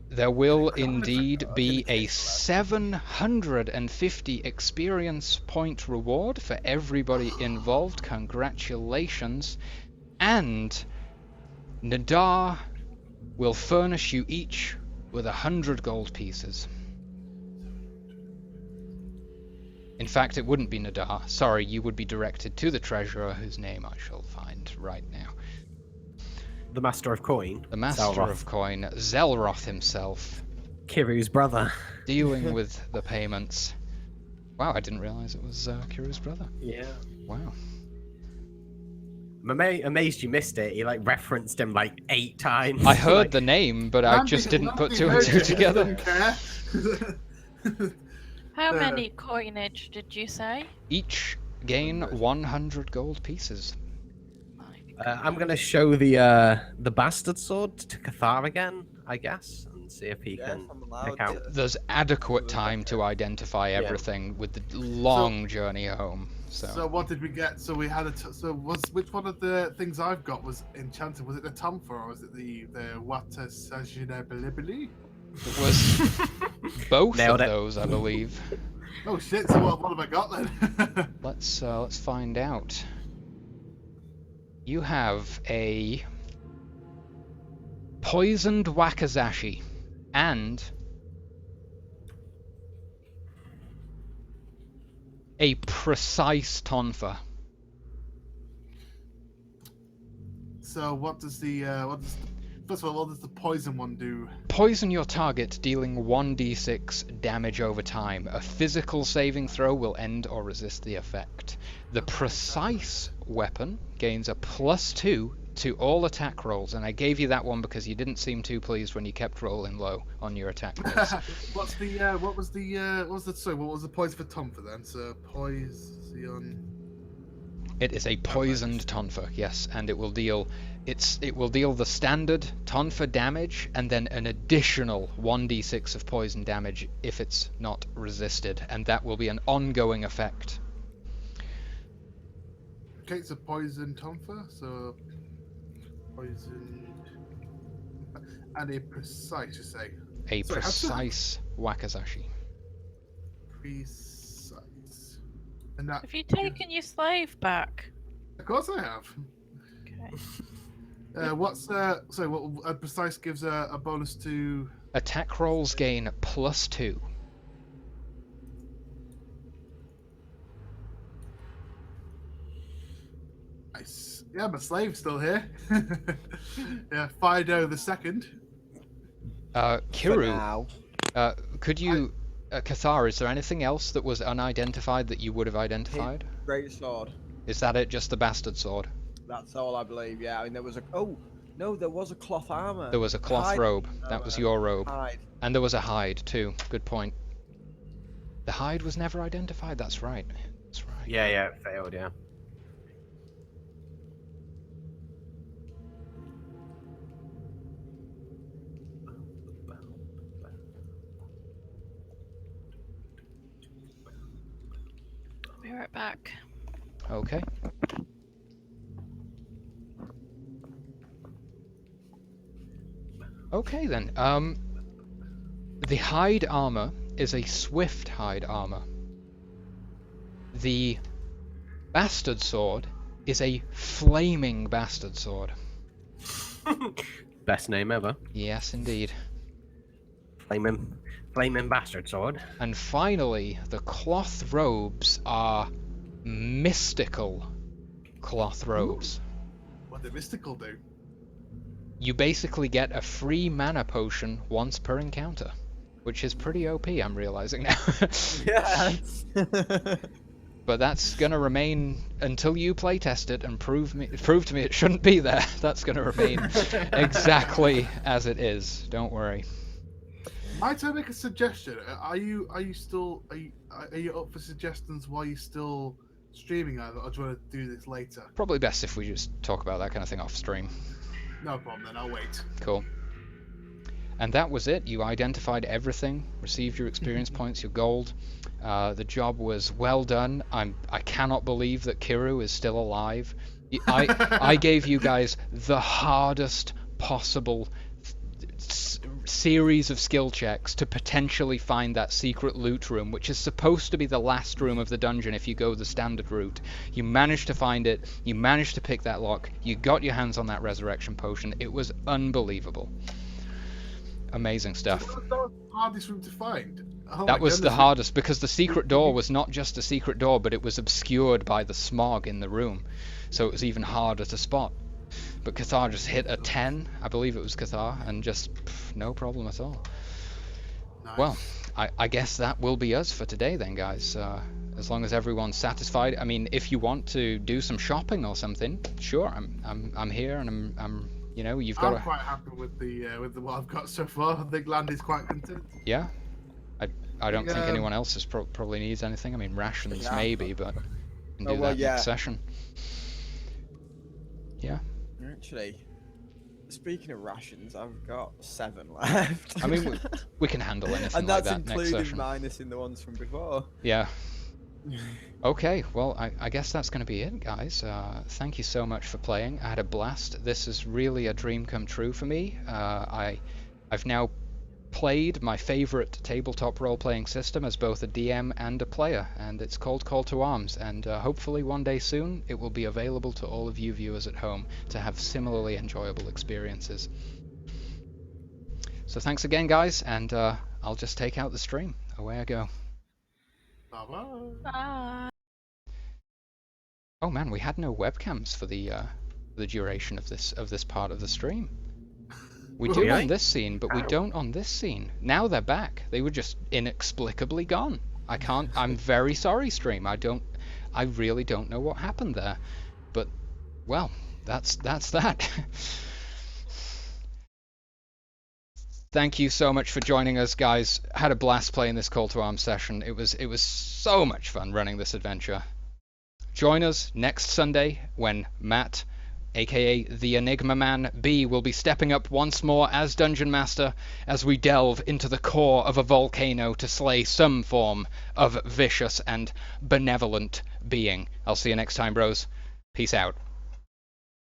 There will indeed be a 750 experience point reward for everybody involved. Congratulations. And Nadar will furnish you each with 100 gold pieces. In fact, it wouldn't be Nadar. Sorry, you would be directed to the treasurer, whose name I shall find right now. The Master of Coin. The Master Zelroth. of Coin, Zelroth himself, Kiru's brother. dealing with the payments. Wow, I didn't realize it was Kiru's brother. Yeah. Wow. I'm amazed you missed it. He like referenced him like 8 times. I heard Like, the name, but I just didn't put two and heard two it, together. didn't care. How Uh, many coinage did you say? Each gain 100 gold pieces. I'm gonna show the bastard sword to Cathar again, I guess, and see if he Yes, can I'm allowed pick out. to. There's adequate time to identify everything with the long journey home. So what did we get? So we had which one of the things I've got was enchanted? Was it the Tomfa or was it the Wata Sajinabilibili? It was both Nailed of it. those, I believe. Oh shit! So what have I got then? Let's find out. You have a poisoned Wakazashi and a precise Tonfa. So what does first of all, what does the poison one do? Poison your target, dealing 1d6 damage over time. A physical saving throw will end or resist the effect. The precise weapon gains a +2 to all attack rolls, and I gave you that one because you didn't seem too pleased when you kept rolling low on your attack rolls. What was the poison for Tomfa then? So poison. It is a poisoned Tonfa, yes, and it will deal the standard Tonfa damage and then an additional 1d6 of poison damage if it's not resisted, and that will be an ongoing effect. Okay, so poison Tomfa, so poison and a precise, you say. A Sorry, precise Wakazashi. Precise. And that, Have you taken your slave back? of course I have. Okay. What a precise gives a bonus to. Attack rolls gain +2. Nice. Yeah, my slave's still here. Yeah, Fido the second. For Kiru, now. could you, Cathar, is there anything else that was unidentified that you would have identified? Great sword. Is that it, just the bastard sword? That's all I believe. Yeah, I mean there was a. Oh no, there was a cloth armor. There was a cloth Hide robe. That was your robe. Hide. And there was a hide, too. Good point. The hide was never identified, that's right. That's right. Yeah, it failed. Yeah. Be right back. Okay. Okay then. The hide armor is a swift hide armor. The bastard sword is a flaming bastard sword. Best name ever. Yes, indeed. Flaming bastard sword. And finally, the cloth robes are mystical cloth robes. What did mystical do? You basically get a free mana potion once per encounter, which is pretty OP, I'm realizing now. Yes. But that's gonna remain until you playtest it and prove to me it shouldn't be there. That's gonna remain exactly as it is. Don't worry. Might I make a suggestion? Are you up for suggestions while you're still streaming either, or do you want to do this later? Probably best if we just talk about that kind of thing off stream. No problem then, I'll wait. Cool. And that was it. You identified everything, received your experience points, your gold. The job was well done. I cannot believe that Kiru is still alive. I gave you guys the hardest possible series of skill checks to potentially find that secret loot room, which is supposed to be the last room of the dungeon if you go the standard route. You managed to find it, you managed to pick that lock, you got your hands on that resurrection potion. It was unbelievable. Amazing stuff. What was the hardest room to find? Oh That my was the goodness, hardest, because the secret door was not just a secret door, but it was obscured by the smog in the room, so it was even harder to spot. But Cathar just hit a 10, I believe it was Cathar, and just no problem at all. nice. Well, I guess that will be us for today then, guys. As long as everyone's satisfied. I mean, if you want to do some shopping or something, sure, I'm here, and I'm you know, you've got I'm quite happy with the what I've got so far. I think Landy's quite content. yeah. I don't think Yeah. anyone else probably needs anything. I mean, rations Yeah. maybe, but can do Oh, well, that yeah. next session. Yeah. Actually, speaking of rations, I've got 7 left. I mean, we can handle anything and like that's that next including session. minusing the ones from before. Yeah. Okay, well, I guess that's going to be it, guys. Thank you so much for playing. I had a blast. This is really a dream come true for me. I've now played my favorite tabletop role-playing system as both a DM and a player, and it's called Call to Arms, and hopefully one day soon it will be available to all of you viewers at home to have similarly enjoyable experiences. So thanks again, guys, and I'll just take out the stream. Away I go. Bye-bye. Bye. Oh man, we had no webcams for the duration of this part of the stream. We do Really? on this scene, but we How? don't on this scene. Now they're back. They were just inexplicably gone. I can't. I'm very sorry, stream. I really don't know what happened there. But well, that's that. Thank you so much for joining us, guys. Had a blast playing this Call to Arms session. It was so much fun running this adventure. Join us next Sunday when Matt, aka the Enigma Man B, will be stepping up once more as Dungeon Master as we delve into the core of a volcano to slay some form of vicious and benevolent being. I'll see you next time, bros. Peace out.